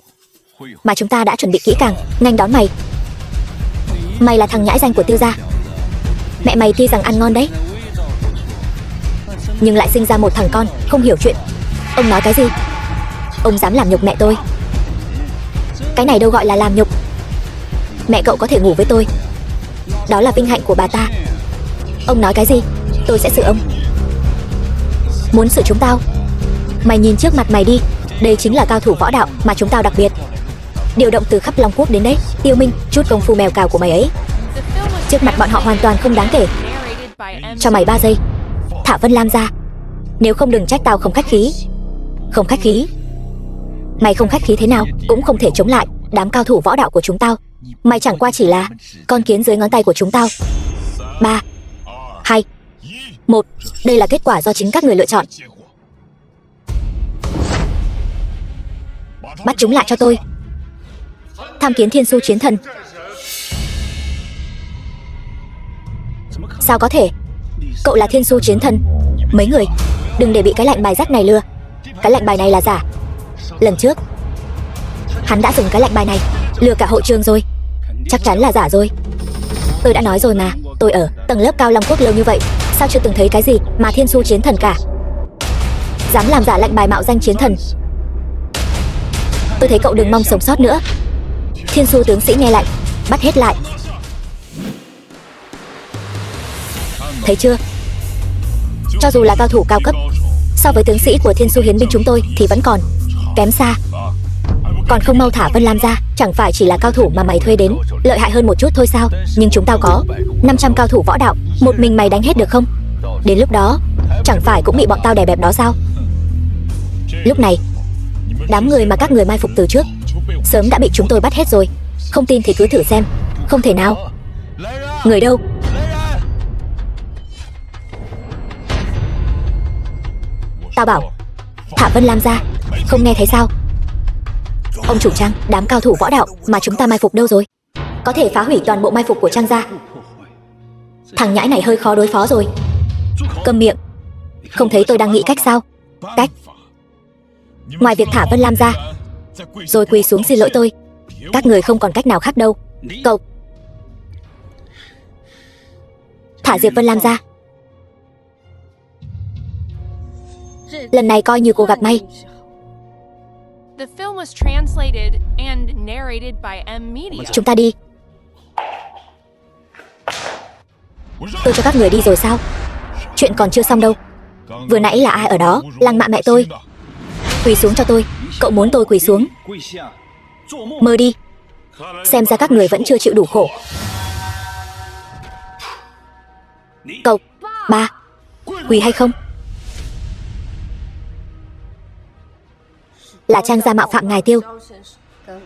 mà chúng ta đã chuẩn bị kỹ càng nghênh đón mày. Mày là thằng nhãi danh của Tiêu gia. Mẹ mày tuy rằng ăn ngon đấy, nhưng lại sinh ra một thằng con không hiểu chuyện. Ông nói cái gì? Ông dám làm nhục mẹ tôi? Cái này đâu gọi là làm nhục. Mẹ cậu có thể ngủ với tôi, đó là vinh hạnh của bà ta. Ông nói cái gì? Tôi sẽ xử ông. Muốn xử chúng tao? Mày nhìn trước mặt mày đi, đây chính là cao thủ võ đạo mà chúng tao đặc biệt điều động từ khắp Long Quốc đến đấy. Tiêu Minh, chút công phu mèo cào của mày ấy trước mặt bọn họ hoàn toàn không đáng kể. Cho mày 3 giây, thả Vân Lam ra, nếu không đừng trách tao không khách khí. Không khách khí? Mày không khách khí thế nào cũng không thể chống lại đám cao thủ võ đạo của chúng tao. Mày chẳng qua chỉ là con kiến dưới ngón tay của chúng tao. 3, 2, 1. Đây là kết quả do chính các người lựa chọn. Bắt chúng lại cho tôi. Tham kiến Thiên Su Chiến Thần. Sao có thể? Cậu là Thiên Su Chiến Thần? Mấy người đừng để bị cái lệnh bài rách này lừa. Cái lệnh bài này là giả. Lần trước hắn đã dùng cái lệnh bài này lừa cả hội trường rồi, chắc chắn là giả rồi. Tôi đã nói rồi mà, tôi ở tầng lớp cao Long Quốc lâu như vậy, sao chưa từng thấy cái gì mà Thiên Su Chiến Thần cả. Dám làm giả lệnh bài mạo danh chiến thần, tôi thấy cậu đừng mong sống sót nữa. Thiên Su tướng sĩ nghe lệnh, bắt hết lại. Thấy chưa? Cho dù là cao thủ cao cấp, so với tướng sĩ của Thiên Su hiến binh chúng tôi thì vẫn còn kém xa. Còn không mau thả Vân Lam ra. Chẳng phải chỉ là cao thủ mà mày thuê đến lợi hại hơn một chút thôi sao? Nhưng chúng tao có 500 cao thủ võ đạo, một mình mày đánh hết được không? Đến lúc đó chẳng phải cũng bị bọn tao đè bẹp đó sao? Lúc này đám người mà các người mai phục từ trước sớm đã bị chúng tôi bắt hết rồi. Không tin thì cứ thử xem. Không thể nào. Người đâu? Tao bảo thả Vân Lam ra, không nghe thấy sao? Ông chủ Trang, đám cao thủ võ đạo mà chúng ta mai phục đâu rồi? Có thể phá hủy toàn bộ mai phục của Trang gia. Thằng nhãi này hơi khó đối phó rồi. Câm miệng. Không thấy tôi đang nghĩ cách sao? Cách? Ngoài việc thả Vân Lam ra rồi quỳ xuống xin lỗi tôi, các người không còn cách nào khác đâu. Cậu thả Diệp Vân Lam ra. Lần này coi như cô gặp may. Chúng ta đi. Tôi cho các người đi rồi sao? Chuyện còn chưa xong đâu. Vừa nãy là ai ở đó lăng mạ mẹ tôi? Quỳ xuống cho tôi. Cậu muốn tôi quỳ xuống? Mơ đi. Xem ra các người vẫn chưa chịu đủ khổ. Cậu, ba, quỳ hay không? Là Trang gia mạo phạm ngài Tiêu.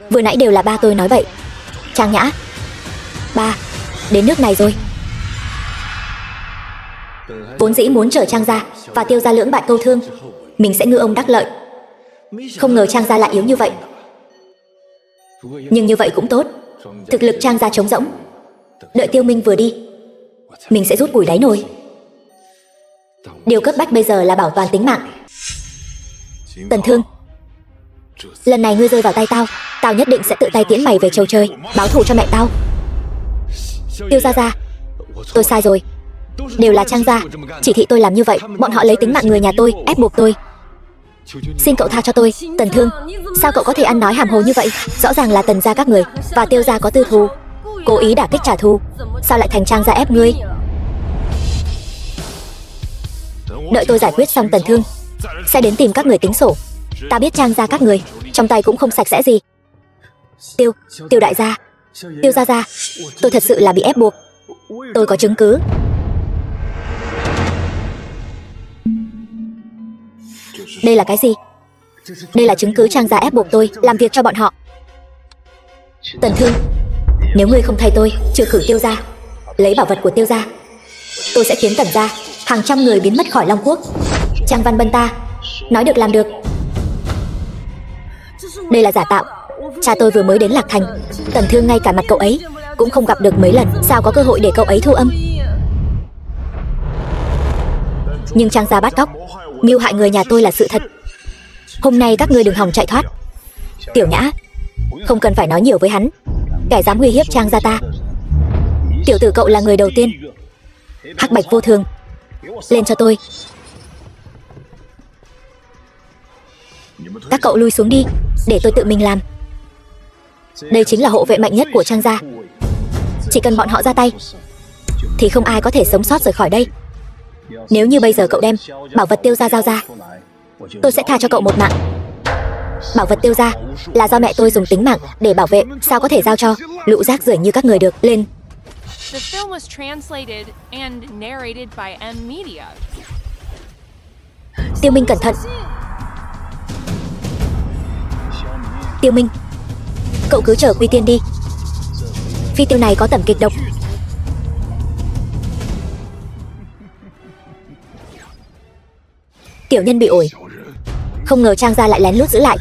Vừa nãy đều là ba tôi nói vậy. Trang Nhã, ba, đến nước này rồi. Vốn dĩ muốn chở Trang gia và Tiêu gia lưỡng bại câu thương, mình sẽ ngư ông đắc lợi. Không ngờ Trang gia lại yếu như vậy. Nhưng như vậy cũng tốt, thực lực Trang gia trống rỗng. Đợi Tiêu Minh vừa đi, mình sẽ rút củi đáy nồi. Điều cấp bách bây giờ là bảo toàn tính mạng. Tần Thương, lần này ngươi rơi vào tay tao, tao nhất định sẽ tự tay tiễn mày về chầu trời, báo thù cho mẹ tao. Tiêu gia gia, tôi sai rồi. Đều là Trang gia chỉ thị tôi làm như vậy. Bọn họ lấy tính mạng người nhà tôi, ép buộc tôi. Xin cậu tha cho tôi. Tần Thương, sao cậu có thể ăn nói hàm hồ như vậy? Rõ ràng là Tần gia các người và Tiêu gia có tư thù, cố ý đả kích trả thù. Sao lại thành Trang gia ép ngươi? Đợi tôi giải quyết xong Tần Thương sẽ đến tìm các người tính sổ. Ta biết Trang gia các người trong tay cũng không sạch sẽ gì. Tiêu đại gia, Tiêu gia gia, tôi thật sự là bị ép buộc. Tôi có chứng cứ. Đây là cái gì? Đây là chứng cứ Trang gia ép buộc tôi làm việc cho bọn họ. Tần Thương, nếu ngươi không thay tôi trừ khử Tiêu gia, lấy bảo vật của Tiêu gia, tôi sẽ khiến Tần gia hàng trăm người biến mất khỏi Long Quốc. Trang Văn Bân ta nói được làm được. Đây là giả tạo. Cha tôi vừa mới đến Lạc Thành, Tần Thương ngay cả mặt cậu ấy cũng không gặp được mấy lần, sao có cơ hội để cậu ấy thu âm? Nhưng Trang gia bắt cóc, mưu hại người nhà tôi là sự thật. Hôm nay các ngươi đừng hòng chạy thoát. Tiểu Nhã, không cần phải nói nhiều với hắn. Kẻ dám uy hiếp Trang gia ta, tiểu tử cậu là người đầu tiên. Hắc Bạch Vô Thường, lên cho tôi. Các cậu lui xuống đi, để tôi tự mình làm. Đây chính là hộ vệ mạnh nhất của Trang gia. Chỉ cần bọn họ ra tay thì không ai có thể sống sót rời khỏi đây. Nếu như bây giờ cậu đem bảo vật Tiêu gia giao ra, tôi sẽ tha cho cậu một mạng. Bảo vật Tiêu gia là do mẹ tôi dùng tính mạng để bảo vệ, sao có thể giao cho lũ rác rưởi như các người được. Lên. The film was translated and narrated by M Media. Tiêu Minh cẩn thận. Tiêu Minh, cậu cứ chờ Quy Tiên đi. Phi tiêu này có tẩm kịch độc. Tiểu nhân bị ổi. Không ngờ Trang gia lại lén lút giữ lại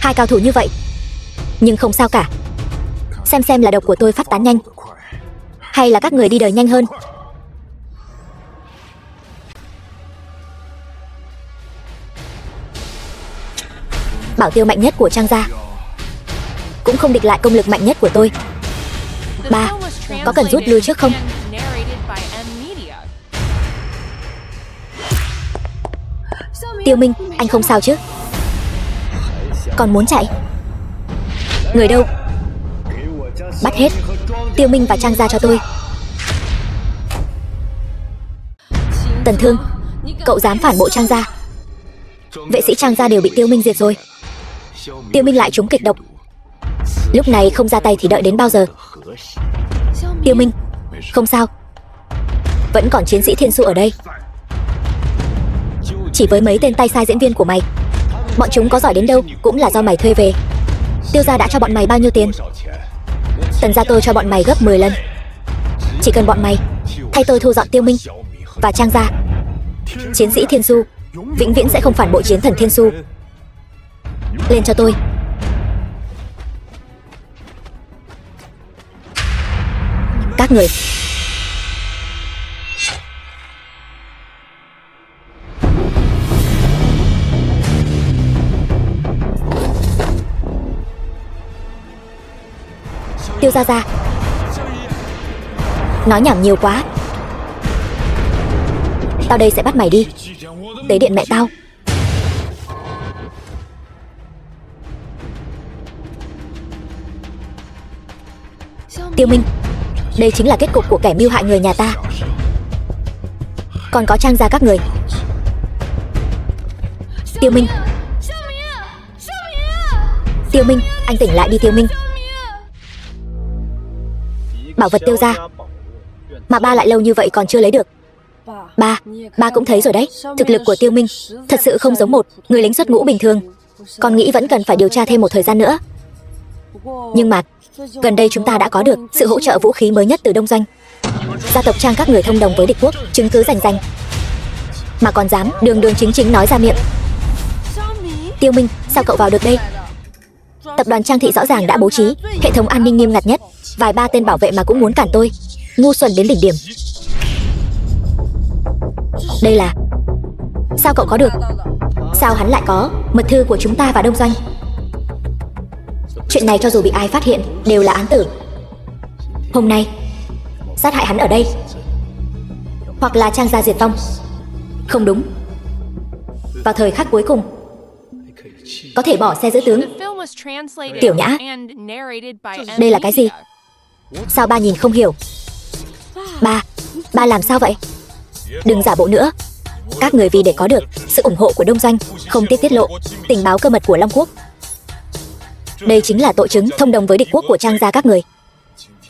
hai cao thủ như vậy. Nhưng không sao cả. Xem là độc của tôi phát tán nhanh, hay là các người đi đời nhanh hơn. Bảo tiêu mạnh nhất của Trang gia cũng không địch lại công lực mạnh nhất của tôi. Ba, có cần rút lui trước không? Tiêu Minh, anh không sao chứ? Còn muốn chạy? Người đâu? Bắt hết Tiêu Minh và Trang gia cho tôi. Tần Thương, cậu dám phản bội Trang gia. Vệ sĩ Trang gia đều bị Tiêu Minh diệt rồi. Tiêu Minh lại trúng kịch độc. Lúc này không ra tay thì đợi đến bao giờ? Tiêu Minh, không sao. Vẫn còn chiến sĩ Thiên Su ở đây. Chỉ với mấy tên tay sai diễn viên của mày, bọn chúng có giỏi đến đâu cũng là do mày thuê về. Tiêu gia đã cho bọn mày bao nhiêu tiền? Tần gia tôi cho bọn mày gấp 10 lần. Chỉ cần bọn mày thay tôi thu dọn Tiêu Minh và Trang gia, chiến sĩ Thiên Su vĩnh viễn sẽ không phản bội chiến thần Thiên Su. Lên cho tôi. Các người. Tiêu gia gia, nói nhảm nhiều quá. Tao đây sẽ bắt mày đi tế điện mẹ tao. Tiêu Minh, đây chính là kết cục của kẻ mưu hại người nhà ta. Còn có Trang gia các người. Tiêu Minh, Tiêu Minh, anh tỉnh lại đi Tiêu Minh. Bảo vật Tiêu gia mà ba lại lâu như vậy còn chưa lấy được. Ba cũng thấy rồi đấy. Thực lực của Tiêu Minh thật sự không giống một người lính xuất ngũ bình thường. Con nghĩ vẫn cần phải điều tra thêm một thời gian nữa. Nhưng mà gần đây chúng ta đã có được sự hỗ trợ vũ khí mới nhất từ Đông Doanh. Gia tộc Trang các người thông đồng với địch quốc, chứng cứ rành rành mà còn dám đường đường chính chính nói ra miệng. Tiêu Minh, sao cậu vào được đây? Tập đoàn Trang thị rõ ràng đã bố trí hệ thống an ninh nghiêm ngặt nhất. Vài ba tên bảo vệ mà cũng muốn cản tôi. Ngu xuẩn đến đỉnh điểm. Đây là... Sao cậu có được? Sao hắn lại có mật thư của chúng ta và Đông Doanh? Chuyện này cho dù bị ai phát hiện đều là án tử. Hôm nay sát hại hắn ở đây hoặc là Trang gia diệt vong. Không đúng. Vào thời khắc cuối cùng, có thể bỏ xe giữ tướng. Tiểu Nhã, đây là cái gì? Sao ba nhìn không hiểu? Ba làm sao vậy? Đừng giả bộ nữa. Các người vì để có được sự ủng hộ của Đông Doanh, không tiếc tiết lộ tình báo cơ mật của Long Quốc. Đây chính là tội chứng thông đồng với địch quốc của Trang gia các người.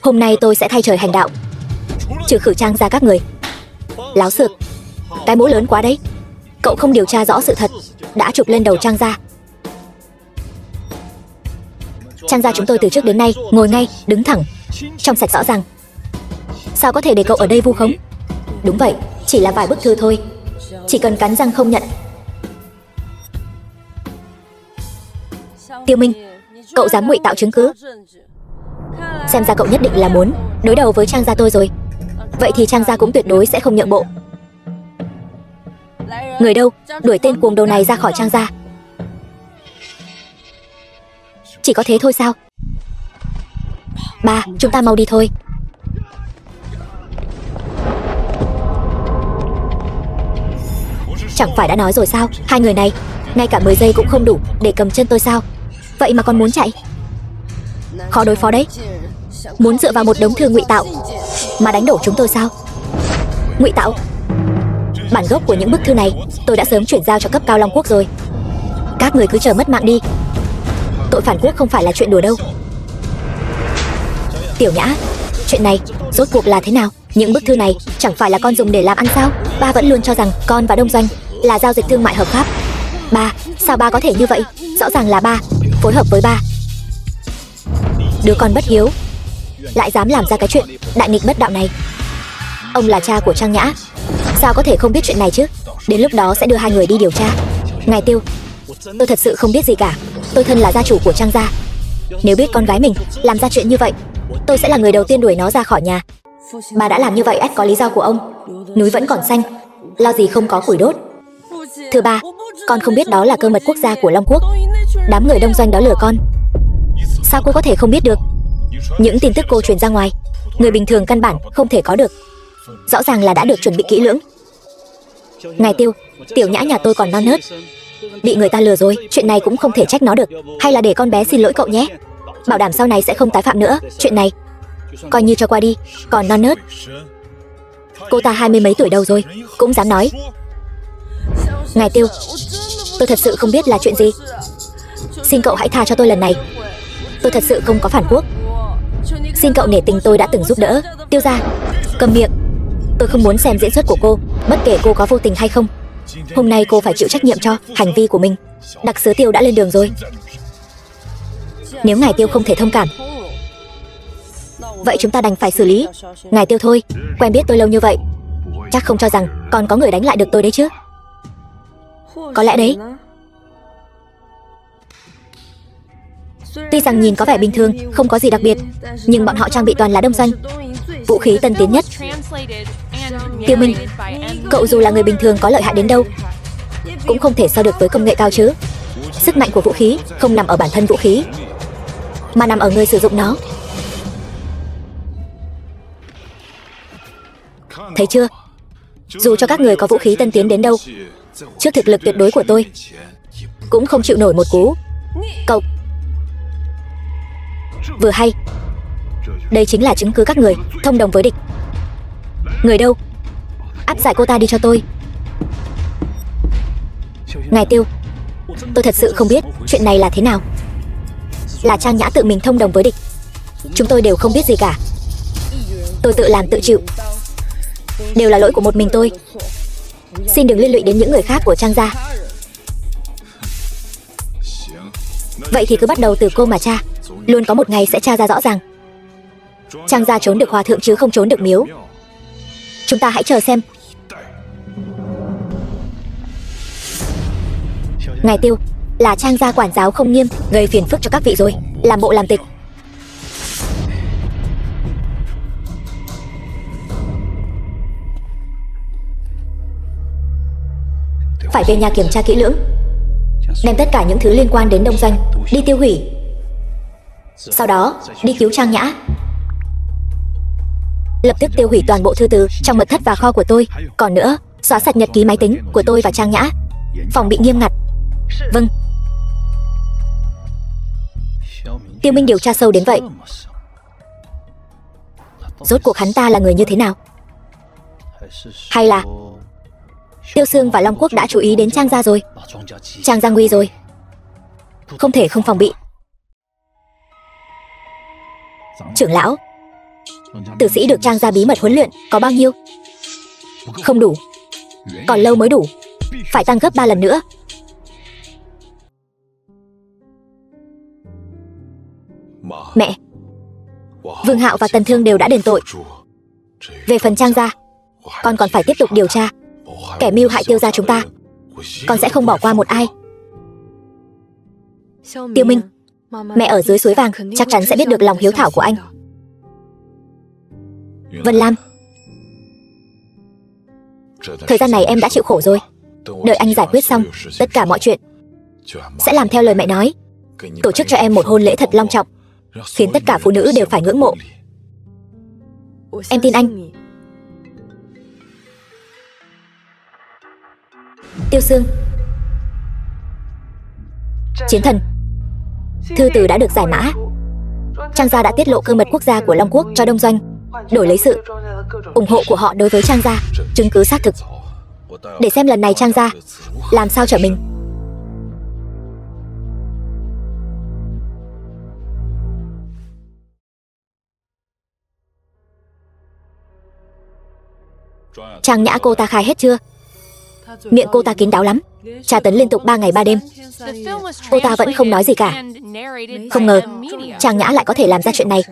Hôm nay tôi sẽ thay trời hành đạo, trừ khử Trang gia các người. Láo xược, cái mũ lớn quá đấy. Cậu không điều tra rõ sự thật đã chụp lên đầu Trang gia. Trang gia chúng tôi từ trước đến nay ngồi ngay, đứng thẳng, trong sạch rõ ràng. Sao có thể để cậu ở đây vu khống? Đúng vậy, chỉ là vài bức thư thôi. Chỉ cần cắn răng không nhận. Tiêu Minh, cậu dám ngụy tạo chứng cứ? Xem ra cậu nhất định là muốn đối đầu với Trang gia tôi rồi. Vậy thì Trang gia cũng tuyệt đối sẽ không nhượng bộ. Người đâu, đuổi tên cuồng đầu này ra khỏi Trang gia. Chỉ có thế thôi sao? Ba, chúng ta mau đi thôi. Chẳng phải đã nói rồi sao? Hai người này, ngay cả 10 giây cũng không đủ để cầm chân tôi sao? Vậy mà còn muốn chạy? Khó đối phó đấy. Muốn dựa vào một đống thư ngụy tạo mà đánh đổ chúng tôi sao? Ngụy tạo? Bản gốc của những bức thư này tôi đã sớm chuyển giao cho cấp cao Long Quốc rồi. Các người cứ chờ mất mạng đi. Tội phản quốc không phải là chuyện đùa đâu. Tiểu Nhã, chuyện này rốt cuộc là thế nào? Những bức thư này chẳng phải là con dùng để làm ăn sao? Ba vẫn luôn cho rằng con và Đông Doanh là giao dịch thương mại hợp pháp. Ba, sao ba có thể như vậy? Rõ ràng là ba phối hợp với ba. Đứa con bất hiếu lại dám làm ra cái chuyện đại nghịch bất đạo này. Ông là cha của Trang Nhã, sao có thể không biết chuyện này chứ? Đến lúc đó sẽ đưa hai người đi điều tra. Ngài Tiêu, tôi thật sự không biết gì cả. Tôi thân là gia chủ của Trang gia. Nếu biết con gái mình làm ra chuyện như vậy, tôi sẽ là người đầu tiên đuổi nó ra khỏi nhà. Bà đã làm như vậy ắt có lý do của ông. Núi vẫn còn xanh, lo gì không có củi đốt. Thưa ba, con không biết đó là cơ mật quốc gia của Long Quốc. Đám người Đông Doanh đó lừa con. Sao cô có thể không biết được? Những tin tức cô truyền ra ngoài, người bình thường căn bản không thể có được. Rõ ràng là đã được chuẩn bị kỹ lưỡng. Ngài Tiêu, Tiểu Nhã nhà tôi còn non nớt, bị người ta lừa rồi. Chuyện này cũng không thể trách nó được. Hay là để con bé xin lỗi cậu nhé. Bảo đảm sau này sẽ không tái phạm nữa. Chuyện này coi như cho qua đi. Còn non nớt, cô ta 20 mấy tuổi đầu rồi cũng dám nói. Ngài Tiêu, tôi thật sự không biết là chuyện gì. Xin cậu hãy tha cho tôi lần này. Tôi thật sự không có phản quốc. Xin cậu nể tình tôi đã từng giúp đỡ. Tiêu gia, cầm miệng. Tôi không muốn xem diễn xuất của cô, bất kể cô có vô tình hay không. Hôm nay cô phải chịu trách nhiệm cho hành vi của mình. Đặc sứ Tiêu đã lên đường rồi. Nếu ngài Tiêu không thể thông cảm, vậy chúng ta đành phải xử lý ngài Tiêu thôi. Quen biết tôi lâu như vậy, chắc không cho rằng còn có người đánh lại được tôi đấy chứ. Có lẽ đấy. Tuy rằng nhìn có vẻ bình thường, không có gì đặc biệt, nhưng bọn họ trang bị toàn là Đông Doanh, vũ khí tân tiến nhất. Tiêu Minh, cậu dù là người bình thường có lợi hại đến đâu, cũng không thể so được với công nghệ cao chứ. Sức mạnh của vũ khí không nằm ở bản thân vũ khí, mà nằm ở người sử dụng nó. Thấy chưa? Dù cho các người có vũ khí tân tiến đến đâu, trước thực lực tuyệt đối của tôi, cũng không chịu nổi một cú. Cậu vừa hay, đây chính là chứng cứ các người thông đồng với địch. Người đâu? Áp giải cô ta đi cho tôi. Ngài Tiêu, tôi thật sự không biết chuyện này là thế nào. Là Trang Nhã tự mình thông đồng với địch, chúng tôi đều không biết gì cả. Tôi tự làm tự chịu, đều là lỗi của một mình tôi. Xin đừng liên lụy đến những người khác của Trang gia. Vậy thì cứ bắt đầu từ cô mà tra. Luôn có một ngày sẽ tra ra rõ ràng. Trang gia trốn được hòa thượng chứ không trốn được miếu. Chúng ta hãy chờ xem. Ngài Tiêu, là Trang gia quản giáo không nghiêm, gây phiền phức cho các vị rồi. Làm bộ làm tịch. Phải về nhà kiểm tra kỹ lưỡng, đem tất cả những thứ liên quan đến Đông Doanh đi tiêu hủy. Sau đó đi cứu Trang Nhã. lập tức tiêu hủy toàn bộ thư từ trong mật thất và kho của tôi. Còn nữa, xóa sạch nhật ký máy tính của tôi và Trang Nhã. Phòng bị nghiêm ngặt. Vâng. Tiêu Minh điều tra sâu đến vậy. Rốt cuộc hắn ta là người như thế nào? Hay là Tiêu Sương và Long Quốc đã chú ý đến Trang gia rồi? Trang gia nguy rồi. Không thể không phòng bị. Trưởng lão, tử sĩ được Trang gia bí mật huấn luyện có bao nhiêu? Không đủ. Còn lâu mới đủ. Phải tăng gấp 3 lần nữa. Mẹ, Vương Hạo và Tần Thương đều đã đền tội. Về phần Trang gia, con còn phải tiếp tục điều tra. Kẻ mưu hại Tiêu gia chúng ta, con sẽ không bỏ qua một ai. Tiêu Minh, mẹ ở dưới suối vàng chắc chắn sẽ biết được lòng hiếu thảo của anh. Vân Lam, thời gian này em đã chịu khổ rồi. Đợi anh giải quyết xong tất cả mọi chuyện, sẽ làm theo lời mẹ nói. Tổ chức cho em một hôn lễ thật long trọng, khiến tất cả phụ nữ đều phải ngưỡng mộ. Em tin anh. Tiêu Sương, Chiến Thần, thư từ đã được giải mã. Trang gia đã tiết lộ cơ mật quốc gia của Long Quốc cho Đông Doanh, đổi lấy sự ủng hộ của họ đối với Trang gia. Chứng cứ xác thực. Để xem lần này Trang gia làm sao trở mình. Trang Nhã cô ta khai hết chưa? Miệng cô ta kín đáo lắm, tra tấn liên tục 3 ngày 3 đêm. Cô ta vẫn không nói gì cả. Không ngờ Trang Nhã lại có thể làm ra chuyện này.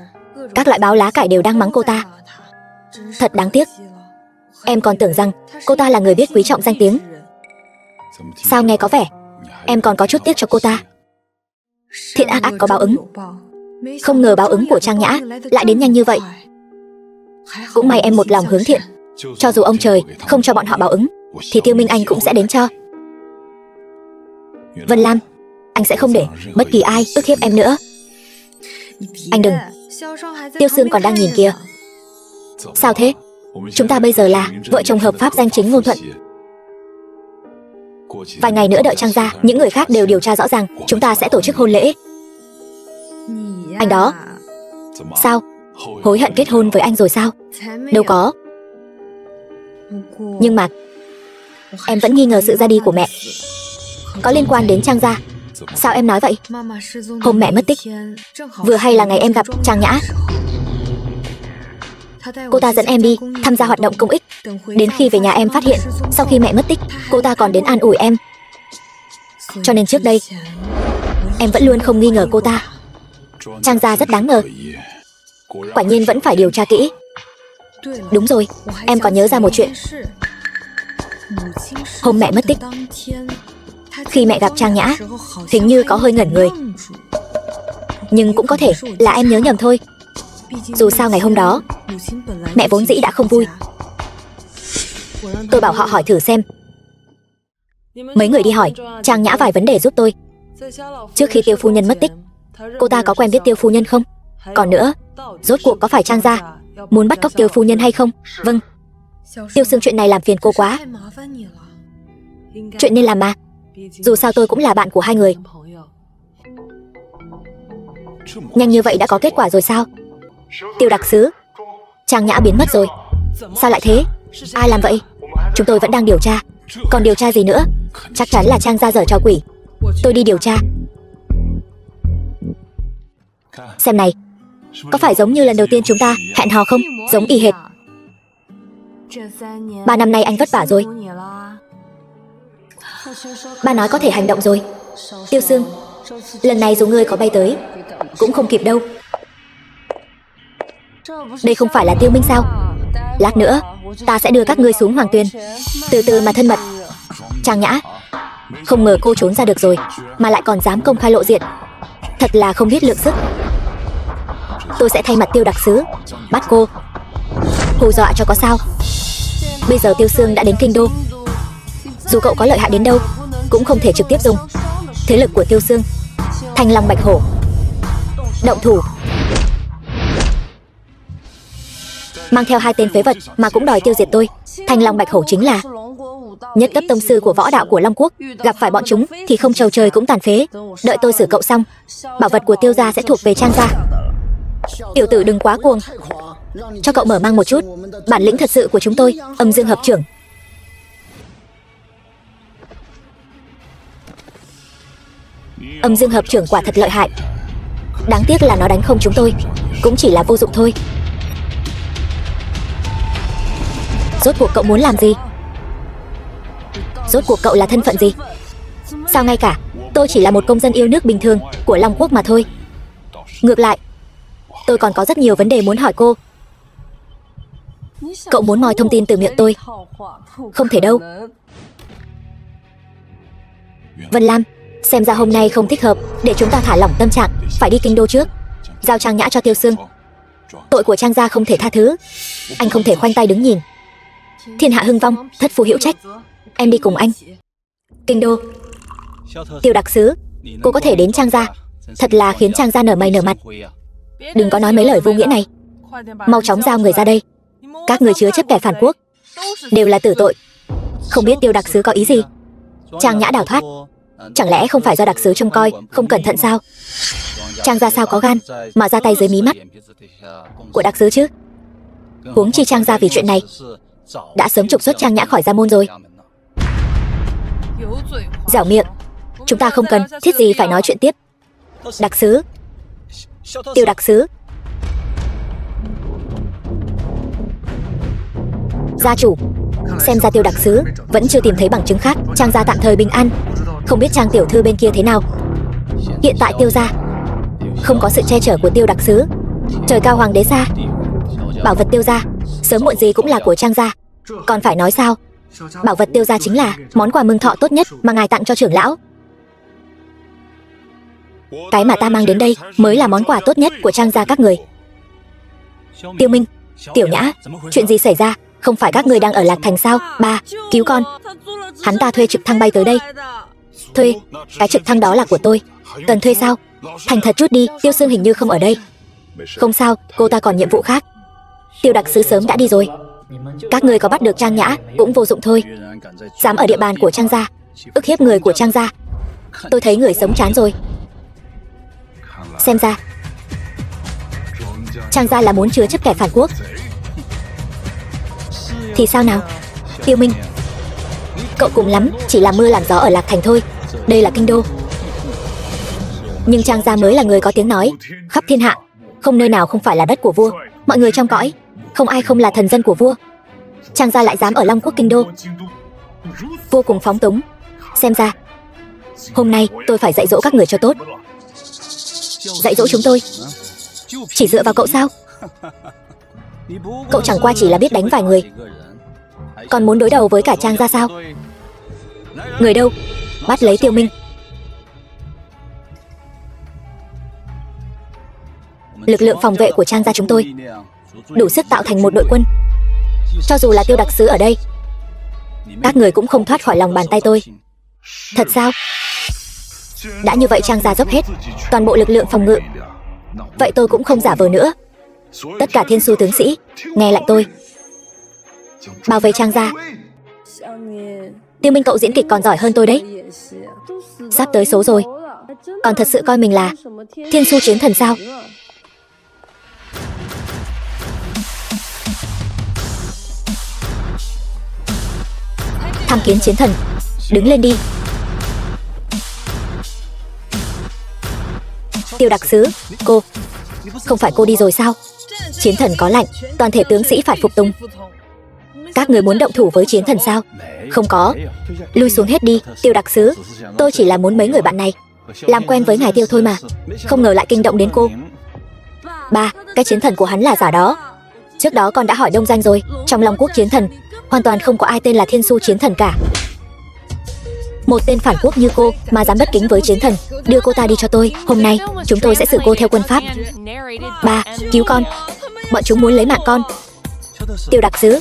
Các loại báo lá cải đều đang mắng cô ta. Thật đáng tiếc. Em còn tưởng rằng cô ta là người biết quý trọng danh tiếng. Sao nghe có vẻ em còn có chút tiếc cho cô ta. Thiện ác ắt có báo ứng. Không ngờ báo ứng của Trang Nhã lại đến nhanh như vậy. Cũng may em một lòng hướng thiện. Cho dù ông trời không cho bọn họ báo ứng, thì Tiêu Minh Anh cũng sẽ đến cho. Vân Lam, anh sẽ không để bất kỳ ai ức hiếp em nữa. Anh đừng. Tiêu Sương còn đang nhìn kìa. Sao thế? Chúng ta bây giờ là vợ chồng hợp pháp danh chính ngôn thuận. Vài ngày nữa đợi Trang gia, những người khác đều điều tra rõ ràng, chúng ta sẽ tổ chức hôn lễ. Anh đó. Sao? Hối hận kết hôn với anh rồi sao? Đâu có. Nhưng mà em vẫn nghi ngờ sự ra đi của mẹ có liên quan đến Trang gia. Sao em nói vậy? Hôm mẹ mất tích, vừa hay là ngày em gặp Trang Nhã. Cô ta dẫn em đi tham gia hoạt động công ích. Đến khi về nhà em phát hiện sau khi mẹ mất tích, cô ta còn đến an ủi em. Cho nên trước đây em vẫn luôn không nghi ngờ cô ta. Trang gia rất đáng ngờ. Quả nhiên vẫn phải điều tra kỹ. Đúng rồi, em còn nhớ ra một chuyện. Hôm mẹ mất tích, khi mẹ gặp Trang Nhã, hình như có hơi ngẩn người. Nhưng cũng có thể là em nhớ nhầm thôi. Dù sao ngày hôm đó mẹ vốn dĩ đã không vui. Tôi bảo họ hỏi thử xem. Mấy người đi hỏi Trang Nhã vài vấn đề giúp tôi. Trước khi Tiêu phu nhân mất tích, cô ta có quen biết Tiêu phu nhân không? Còn nữa, rốt cuộc có phải Trang gia muốn bắt cóc Tiêu phu nhân hay không? Vâng. Tiêu Sương, chuyện này làm phiền cô quá. Chuyện nên làm mà. Dù sao tôi cũng là bạn của hai người. Nhanh như vậy đã có kết quả rồi sao? Tiêu đặc sứ, Trang Nhã biến mất rồi. Sao lại thế? Ai làm vậy? Chúng tôi vẫn đang điều tra. Còn điều tra gì nữa? Chắc chắn là Trang gia giở trò quỷ. Tôi đi điều tra. Xem này, có phải giống như lần đầu tiên chúng ta hẹn hò không? Giống y hệt. 3 năm nay anh vất vả rồi. Ba nói có thể hành động rồi. Tiêu Sương, lần này dù ngươi có bay tới cũng không kịp đâu. Đây không phải là Tiêu Minh sao? Lát nữa ta sẽ đưa các ngươi xuống Hoàng Tuyền, từ từ mà thân mật. Trang Nhã, không ngờ cô trốn ra được rồi, mà lại còn dám công khai lộ diện. Thật là không biết lượng sức. Tôi sẽ thay mặt Tiêu đặc sứ bắt cô, hù dọa cho có sao. Bây giờ Tiêu Sương đã đến kinh đô, dù cậu có lợi hại đến đâu cũng không thể trực tiếp dùng thế lực của Tiêu Sương. Thanh Long Bạch Hổ, động thủ. mang theo 2 tên phế vật mà cũng đòi tiêu diệt tôi. Thanh Long Bạch Hổ chính là nhất cấp tông sư của võ đạo của Long Quốc, gặp phải bọn chúng thì không trầu trời cũng tàn phế. Đợi tôi xử cậu xong, bảo vật của Tiêu gia sẽ thuộc về Trang gia. Tiểu tử đừng quá cuồng, cho cậu mở mang một chút bản lĩnh thật sự của chúng tôi. Âm Dương Hợp Trưởng. Âm Dương Hợp Trưởng quả thật lợi hại. Đáng tiếc là nó đánh không chúng tôi, cũng chỉ là vô dụng thôi. Rốt cuộc cậu muốn làm gì? Rốt cuộc cậu là thân phận gì? Sao ngay cả tôi chỉ là một công dân yêu nước bình thường của Long Quốc mà thôi. Ngược lại, tôi còn có rất nhiều vấn đề muốn hỏi cô. Cậu muốn moi thông tin từ miệng tôi? Không thể đâu. Vân Lam, xem ra hôm nay không thích hợp để chúng ta thả lỏng tâm trạng, phải đi kinh đô trước, giao Trang Nhã cho Tiêu Sương. Tội của Trang gia không thể tha thứ, anh không thể khoanh tay đứng nhìn. Thiên hạ hưng vong, thất phu hữu trách. Em đi cùng anh. Kinh đô. Tiêu đặc sứ, cô có thể đến Trang gia, thật là khiến Trang gia nở mày nở mặt. Đừng có nói mấy lời vô nghĩa này, mau chóng giao người ra đây. Các người chứa chấp kẻ phản quốc, đều là tử tội. Không biết Tiêu đặc sứ có ý gì? Trang Nhã đào thoát, chẳng lẽ không phải do đặc sứ trông coi không cẩn thận sao? Trang gia sao có gan mà ra tay dưới mí mắt của đặc sứ chứ? Huống chi Trang gia vì chuyện này đã sớm trục xuất Trang Nhã khỏi gia môn rồi. Dẻo miệng, chúng ta không cần thiết gì phải nói chuyện tiếp. Đặc sứ, Tiêu đặc sứ. Gia chủ, xem ra Tiêu đặc sứ vẫn chưa tìm thấy bằng chứng khác. Trang gia tạm thời bình an, không biết Trang tiểu thư bên kia thế nào. Hiện tại Tiêu gia không có sự che chở của Tiêu đặc sứ. Trời cao hoàng đế xa, bảo vật Tiêu gia sớm muộn gì cũng là của Trang gia. Còn phải nói sao? Bảo vật Tiêu gia chính là món quà mừng thọ tốt nhất mà ngài tặng cho trưởng lão. Cái mà ta mang đến đây mới là món quà tốt nhất của Trang gia các người. Tiêu Minh, Tiểu Nhã, chuyện gì xảy ra? Không phải các người đang ở Lạc Thành sao? Ba, cứu con. Hắn ta thuê trực thăng bay tới đây. Thuê? Cái trực thăng đó là của tôi. Cần thuê sao? Thành thật chút đi, Tiêu Sương hình như không ở đây. Không sao, cô ta còn nhiệm vụ khác. Tiêu đặc sứ sớm đã đi rồi. Các người có bắt được Trang Nhã cũng vô dụng thôi. Dám ở địa bàn của Trang gia ức hiếp người của Trang gia. Tôi thấy người sống chán rồi. Xem ra Trang gia là muốn chứa chấp kẻ phản quốc. Thì sao nào? Tiêu Minh, cậu cùng lắm chỉ làm mưa làm gió ở Lạc Thành thôi. Đây là kinh đô. Nhưng Trang gia mới là người có tiếng nói khắp thiên hạ. Không nơi nào không phải là đất của vua. Mọi người trong cõi không ai không là thần dân của vua. Trang gia lại dám ở Long Quốc kinh đô, vô cùng phóng túng. Xem ra hôm nay tôi phải dạy dỗ các người cho tốt. Dạy dỗ chúng tôi? Chỉ dựa vào cậu sao? Cậu chẳng qua chỉ là biết đánh vài người, còn muốn đối đầu với cả Trang gia sao? Người đâu? Bắt lấy Tiêu Minh. Lực lượng phòng vệ của Trang gia chúng tôi đủ sức tạo thành một đội quân. Cho dù là Tiêu đặc sứ ở đây, các người cũng không thoát khỏi lòng bàn tay tôi. Thật sao? Đã như vậy Trang gia dốc hết toàn bộ lực lượng phòng ngự, vậy tôi cũng không giả vờ nữa. Tất cả thiên su tướng sĩ nghe lệnh tôi, bảo vệ Trang gia. Tiêu Minh, cậu diễn kịch còn giỏi hơn tôi đấy. Sắp tới số rồi, còn thật sự coi mình là thiên su chiến thần sao? Tham kiến chiến thần, đứng lên đi. Tiêu đặc sứ, cô, không phải cô đi rồi sao? Chiến thần có lệnh, toàn thể tướng sĩ phải phục tùng. Các người muốn động thủ với chiến thần sao? Không có, lui xuống hết đi. Tiêu đặc sứ, tôi chỉ là muốn mấy người bạn này làm quen với ngài Tiêu thôi mà, không ngờ lại kinh động đến cô. Ba, cái chiến thần của hắn là giả đó. Trước đó con đã hỏi đông danh rồi, trong Long Quốc chiến thần hoàn toàn không có ai tên là thiên su chiến thần cả. Một tên phản quốc như cô mà dám bất kính với chiến thần, đưa cô ta đi cho tôi. Hôm nay chúng tôi sẽ xử cô theo quân pháp. Ba, cứu con, bọn chúng muốn lấy mạng con. Tiêu đặc sứ,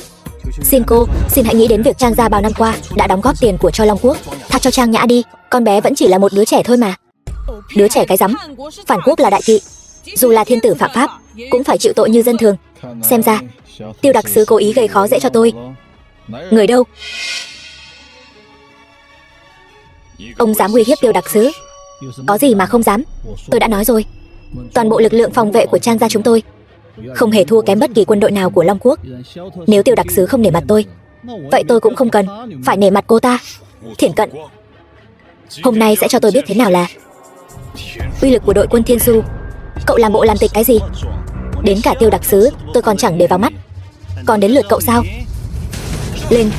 xin cô, xin hãy nghĩ đến việc Trang gia bao năm qua đã đóng góp tiền của cho Long Quốc. Tha cho Trang Nhã đi, con bé vẫn chỉ là một đứa trẻ thôi mà. Đứa trẻ cái rắm, phản quốc là đại kỵ, dù là thiên tử phạm pháp cũng phải chịu tội như dân thường. Xem ra Tiêu đặc sứ cố ý gây khó dễ cho tôi. Người đâu? Ông dám uy hiếp Tiêu đặc sứ? Có gì mà không dám. Tôi đã nói rồi, toàn bộ lực lượng phòng vệ của Trang gia chúng tôi không hề thua kém bất kỳ quân đội nào của Long Quốc. Nếu Tiêu đặc sứ không nể mặt tôi, vậy tôi cũng không cần phải nể mặt cô ta. Thiển Cận, hôm nay sẽ cho tôi biết thế nào là uy lực của đội quân Thiên Du. Cậu làm bộ làm tịch cái gì? Đến cả Tiêu đặc sứ tôi còn chẳng để vào mắt, còn đến lượt cậu sao? Lên!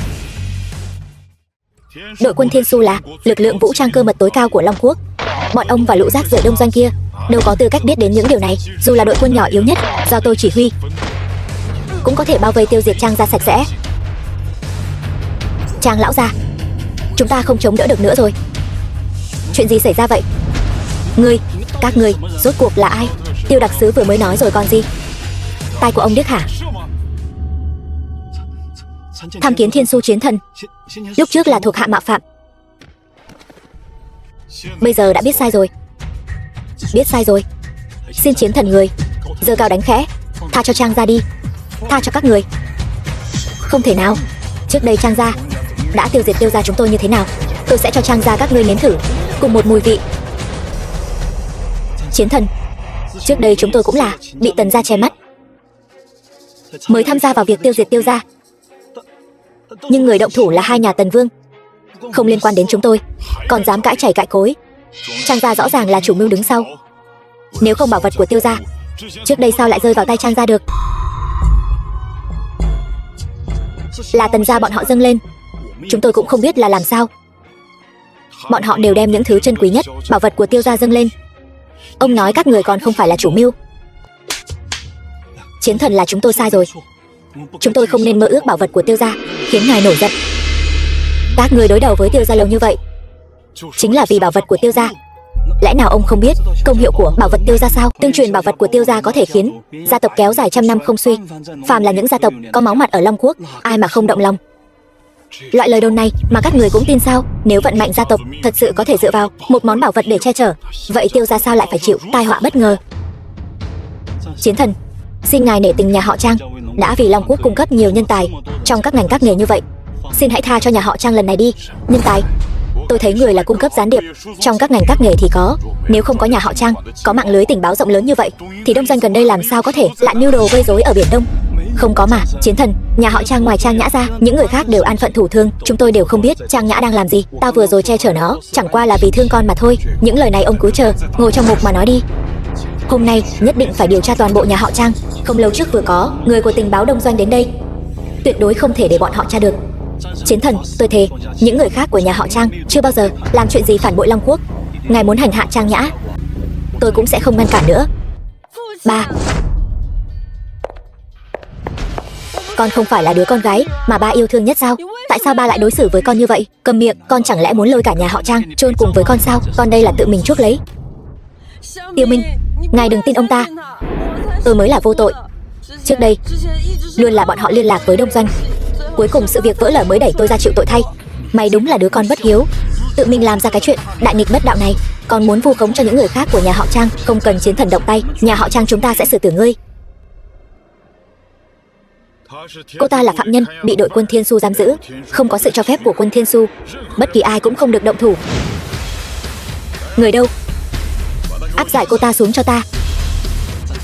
Đội quân Thiên Du là lực lượng vũ trang cơ mật tối cao của Long Quốc. Bọn ông và lũ rác rưởi đông doanh kia đâu có tư cách biết đến những điều này. Dù là đội quân nhỏ yếu nhất do tôi chỉ huy, cũng có thể bao vây tiêu diệt Trang gia sạch sẽ. Trang lão gia, chúng ta không chống đỡ được nữa rồi. Chuyện gì xảy ra vậy? Các ngươi rốt cuộc là ai? Tiêu đặc sứ vừa mới nói rồi còn gì? Tai của ông điếc hả? Tham kiến Thiên Su chiến thần, lúc trước là thuộc hạ mạo phạm, bây giờ đã biết sai rồi. Biết sai rồi, xin chiến thần người giơ cao đánh khẽ, tha cho Trang gia đi, tha cho các người. Không thể nào, trước đây Trang gia đã tiêu diệt Tiêu gia chúng tôi như thế nào, tôi sẽ cho Trang gia các ngươi nếm thử cùng một mùi vị. Chiến thần, trước đây chúng tôi cũng là bị Tần gia che mắt mới tham gia vào việc tiêu diệt Tiêu gia, nhưng người động thủ là hai nhà Tần vương, không liên quan đến chúng tôi, còn dám cãi chảy cãi cối. Trang gia rõ ràng là chủ mưu đứng sau. Nếu không bảo vật của Tiêu gia, trước đây sao lại rơi vào tay Trang gia được? Là Tần gia bọn họ dâng lên, chúng tôi cũng không biết là làm sao. Bọn họ đều đem những thứ chân quý nhất, bảo vật của Tiêu gia dâng lên. Ông nói các người còn không phải là chủ mưu. Chiến thần, là chúng tôi sai rồi. Chúng tôi không nên mơ ước bảo vật của Tiêu gia, khiến ngài nổi giận. Các người đối đầu với Tiêu gia lâu như vậy chính là vì bảo vật của Tiêu gia. Lẽ nào ông không biết công hiệu của bảo vật Tiêu gia sao? Tương truyền bảo vật của Tiêu gia có thể khiến gia tộc kéo dài trăm năm không suy. Phàm là những gia tộc có máu mặt ở Long Quốc, ai mà không động lòng. Loại lời đồn này mà các người cũng tin sao? Nếu vận mạnh gia tộc thật sự có thể dựa vào một món bảo vật để che chở, vậy Tiêu gia sao lại phải chịu tai họa bất ngờ? Chiến thần, xin ngài nể tình nhà họ Trang đã vì Long Quốc cung cấp nhiều nhân tài trong các ngành các nghề như vậy. Xin hãy tha cho nhà họ Trang lần này đi. Nhân tài? Tôi thấy người là cung cấp gián điệp trong các ngành các nghề thì có. Nếu không có nhà họ Trang có mạng lưới tình báo rộng lớn như vậy, thì đông doanh gần đây làm sao có thể lại mưu đồ gây rối ở Biển Đông? Không có mà. Chiến thần, nhà họ Trang ngoài Trang Nhã ra, những người khác đều an phận thủ thương. Chúng tôi đều không biết Trang Nhã đang làm gì. Ta vừa rồi che chở nó chẳng qua là vì thương con mà thôi. Những lời này ông cứ chờ ngồi trong mục mà nói đi. Hôm nay nhất định phải điều tra toàn bộ nhà họ Trang. Không lâu trước vừa có người của tình báo đông doanh đến đây, tuyệt đối không thể để bọn họ tra được. Chiến thần, tôi thề những người khác của nhà họ Trang chưa bao giờ làm chuyện gì phản bội Long Quốc. Ngài muốn hành hạ Trang Nhã, tôi cũng sẽ không ngăn cản nữa. Ba, con không phải là đứa con gái mà ba yêu thương nhất sao? Tại sao ba lại đối xử với con như vậy? Cầm miệng, con chẳng lẽ muốn lôi cả nhà họ Trang chôn cùng với con sao? Con đây là tự mình chuốc lấy. Tiêu Minh, ngài đừng tin ông ta, tôi mới là vô tội. Trước đây luôn là bọn họ liên lạc với đông doanh, cuối cùng sự việc vỡ lở mới đẩy tôi ra chịu tội thay. Mày đúng là đứa con bất hiếu, tự mình làm ra cái chuyện đại nghịch bất đạo này, còn muốn vu khống cho những người khác của nhà họ Trang. Không cần chiến thần động tay, nhà họ Trang chúng ta sẽ xử tử ngươi. Cô ta là phạm nhân bị đội quân Thiên Su giam giữ, không có sự cho phép của quân Thiên Su, bất kỳ ai cũng không được động thủ. Người đâu? Áp giải cô ta xuống cho ta.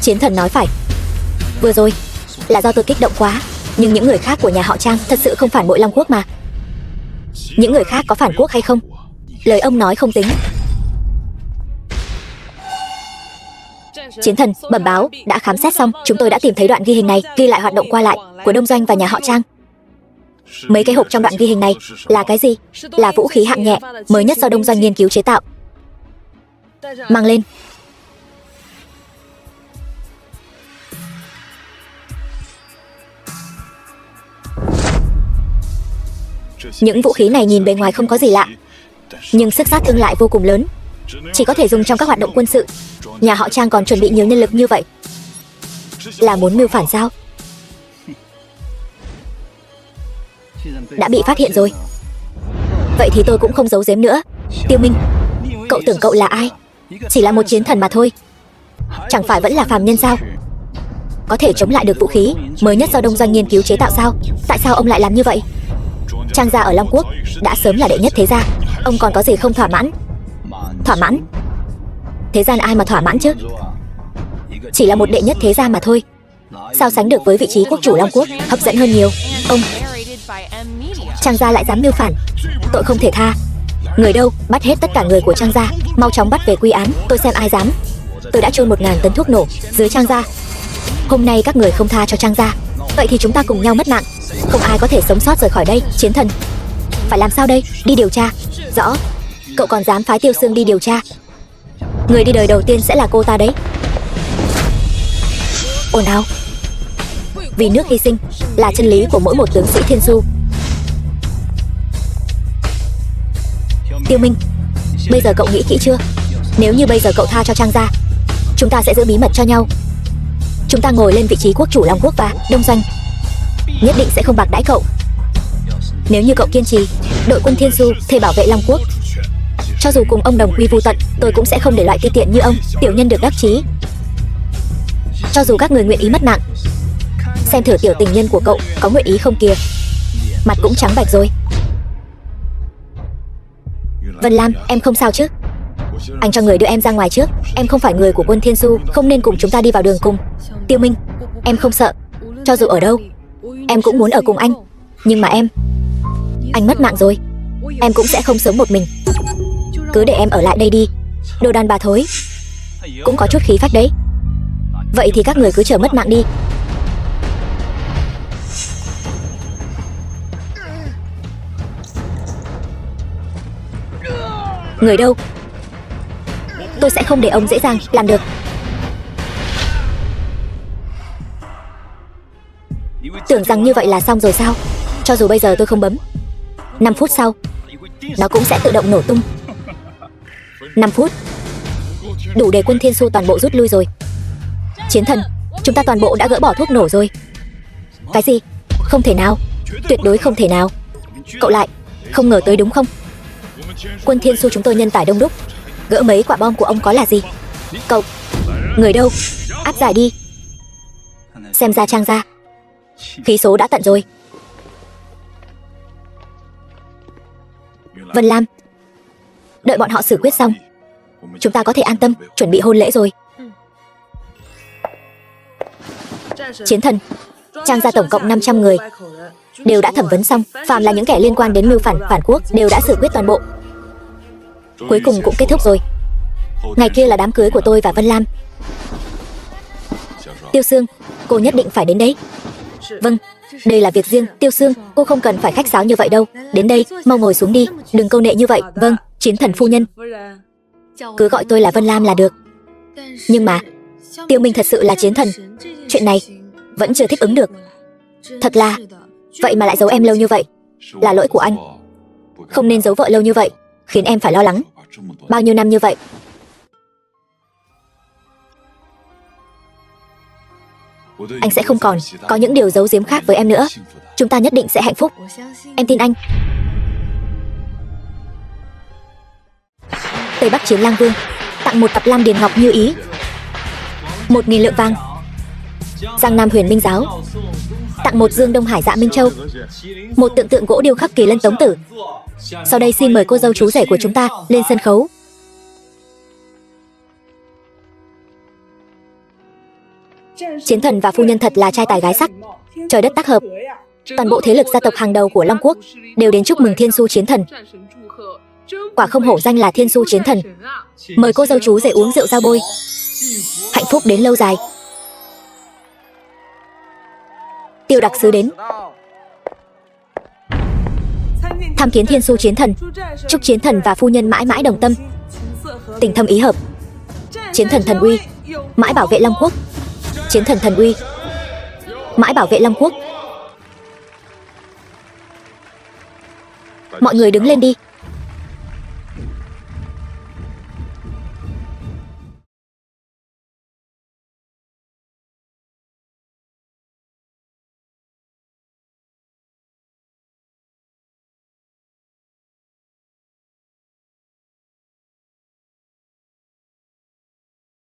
Chiến thần nói phải. Vừa rồi là do tôi kích động quá, nhưng những người khác của nhà họ Trang thật sự không phản bội Long Quốc mà. Những người khác có phản quốc hay không, lời ông nói không tính. Chiến thần, bẩm báo đã khám xét xong, chúng tôi đã tìm thấy đoạn ghi hình này, ghi lại hoạt động qua lại của đông doanh và nhà họ Trang. Mấy cái hộp trong đoạn ghi hình này là cái gì? Là vũ khí hạng nhẹ mới nhất do đông doanh nghiên cứu chế tạo. Mang lên. Những vũ khí này nhìn bề ngoài không có gì lạ, nhưng sức sát thương lại vô cùng lớn, chỉ có thể dùng trong các hoạt động quân sự. Nhà họ Trang còn chuẩn bị nhiều nhân lực như vậy, là muốn mưu phản sao? Đã bị phát hiện rồi. Vậy thì tôi cũng không giấu giếm nữa. Tiêu Minh, cậu tưởng cậu là ai? Chỉ là một chiến thần mà thôi, chẳng phải vẫn là phàm nhân sao? có thể chống lại được vũ khí mới nhất do Đông Doanh nghiên cứu chế tạo sao? Tại sao ông lại làm như vậy? Trang gia ở Long Quốc đã sớm là đệ nhất thế gia, ông còn có gì không thỏa mãn? Thỏa mãn? Thế gian ai mà thỏa mãn chứ? Chỉ là một đệ nhất thế gia mà thôi, sao sánh được với vị trí quốc chủ Long Quốc, hấp dẫn hơn nhiều. Ông Trang gia lại dám mưu phản, tội không thể tha. Người đâu? Bắt hết tất cả người của Trang gia, mau chóng bắt về quy án, tôi xem ai dám. Tôi đã chôn 1000 tấn thuốc nổ dưới Trang gia. Hôm nay các người không tha cho Trang gia, vậy thì chúng ta cùng nhau mất mạng, không ai có thể sống sót rời khỏi đây. Chiến thần, phải làm sao đây? Đi điều tra. Rõ. Cậu còn dám phái Tiêu Sương đi điều tra? Người đi đời đầu tiên sẽ là cô ta đấy. Ồn ào. Vì nước hy sinh là chân lý của mỗi một tướng sĩ Thiên Su. Tiêu Minh, bây giờ cậu nghĩ kỹ chưa? Nếu như bây giờ cậu tha cho Trang gia, chúng ta sẽ giữ bí mật cho nhau. Chúng ta ngồi lên vị trí quốc chủ Long Quốc và Đông Doanh, nhất định sẽ không bạc đãi cậu. Nếu như cậu kiên trì, đội quân Thiên Su thề bảo vệ Long Quốc, cho dù cùng ông đồng quy vu tận, tôi cũng sẽ không để loại ti tiện như ông, tiểu nhân được đắc chí. Cho dù các người nguyện ý mất mạng, xem thử tiểu tình nhân của cậu có nguyện ý không kìa. Mặt cũng trắng bạch rồi. Vân Lam, em không sao chứ? Anh cho người đưa em ra ngoài trước, em không phải người của quân Thiên Su, không nên cùng chúng ta đi vào đường cùng. Tiêu Minh, em không sợ, cho dù ở đâu, em cũng muốn ở cùng anh. Nhưng mà anh mất mạng rồi, em cũng sẽ không sống một mình. Cứ để em ở lại đây đi. Đồ đàn bà thối, cũng có chút khí phách đấy. Vậy thì các người cứ chờ mất mạng đi. Người đâu? Tôi sẽ không để ông dễ dàng làm được. Tưởng rằng như vậy là xong rồi sao? Cho dù bây giờ tôi không bấm, 5 phút sau nó cũng sẽ tự động nổ tung. 5 phút đủ để quân Thiên Su toàn bộ rút lui rồi. Chiến thần, chúng ta toàn bộ đã gỡ bỏ thuốc nổ rồi. Cái gì? Không thể nào, tuyệt đối không thể nào. Cậu lại không ngờ tới đúng không? Quân Thiên Su chúng tôi nhân tài đông đúc, gỡ mấy quả bom của ông có là gì? Cậu, người đâu? Áp giải đi. Xem ra Trang gia khí số đã tận rồi. Vân Lam, đợi bọn họ xử quyết xong, chúng ta có thể an tâm chuẩn bị hôn lễ rồi. Chiến thần, Trang gia tổng cộng 500 người đều đã thẩm vấn xong, phàm là những kẻ liên quan đến mưu phản quốc đều đã xử quyết toàn bộ. Cuối cùng cũng kết thúc rồi. Ngày kia là đám cưới của tôi và Vân Lam. Tiêu Sương, cô nhất định phải đến đấy. Vâng, đây là việc riêng. Tiêu Sương, cô không cần phải khách sáo như vậy đâu. Đến đây, mau ngồi xuống đi, đừng câu nệ như vậy. Vâng, chiến thần phu nhân. Cứ gọi tôi là Vân Lam là được. Nhưng mà Tiêu Minh thật sự là chiến thần, chuyện này vẫn chưa thích ứng được. Thật là, vậy mà lại giấu em lâu như vậy. Là lỗi của anh, không nên giấu vợ lâu như vậy, khiến em phải lo lắng. Bao nhiêu năm như vậy. Anh sẽ không còn có những điều giấu giếm khác với em nữa. Chúng ta nhất định sẽ hạnh phúc. Em tin anh. Tây Bắc Chiến Lang Vương tặng một cặp lam điền ngọc như ý, 1000 lượng vàng. Giang Nam Huyền Minh Giáo tặng một dương Đông Hải Dạ Minh Châu, một tượng gỗ điêu khắc Kỳ Lân Tống Tử. Sau đây xin mời cô dâu chú rể của chúng ta lên sân khấu. Chiến thần và phu nhân thật là trai tài gái sắc, trời đất tác hợp. Toàn bộ thế lực gia tộc hàng đầu của Long Quốc đều đến chúc mừng Thiên Su chiến thần. Quả không hổ danh là Thiên Su chiến thần. Mời cô dâu chú rể uống rượu giao bôi, hạnh phúc đến lâu dài. Tiêu đặc sứ đến tham kiến Thiên Su chiến thần, chúc chiến thần và phu nhân mãi mãi đồng tâm, tình thâm ý hợp. Chiến thần thần uy, mãi bảo vệ Long Quốc. Chiến thần thần uy, mãi bảo vệ Long Quốc. Mọi người đứng lên đi.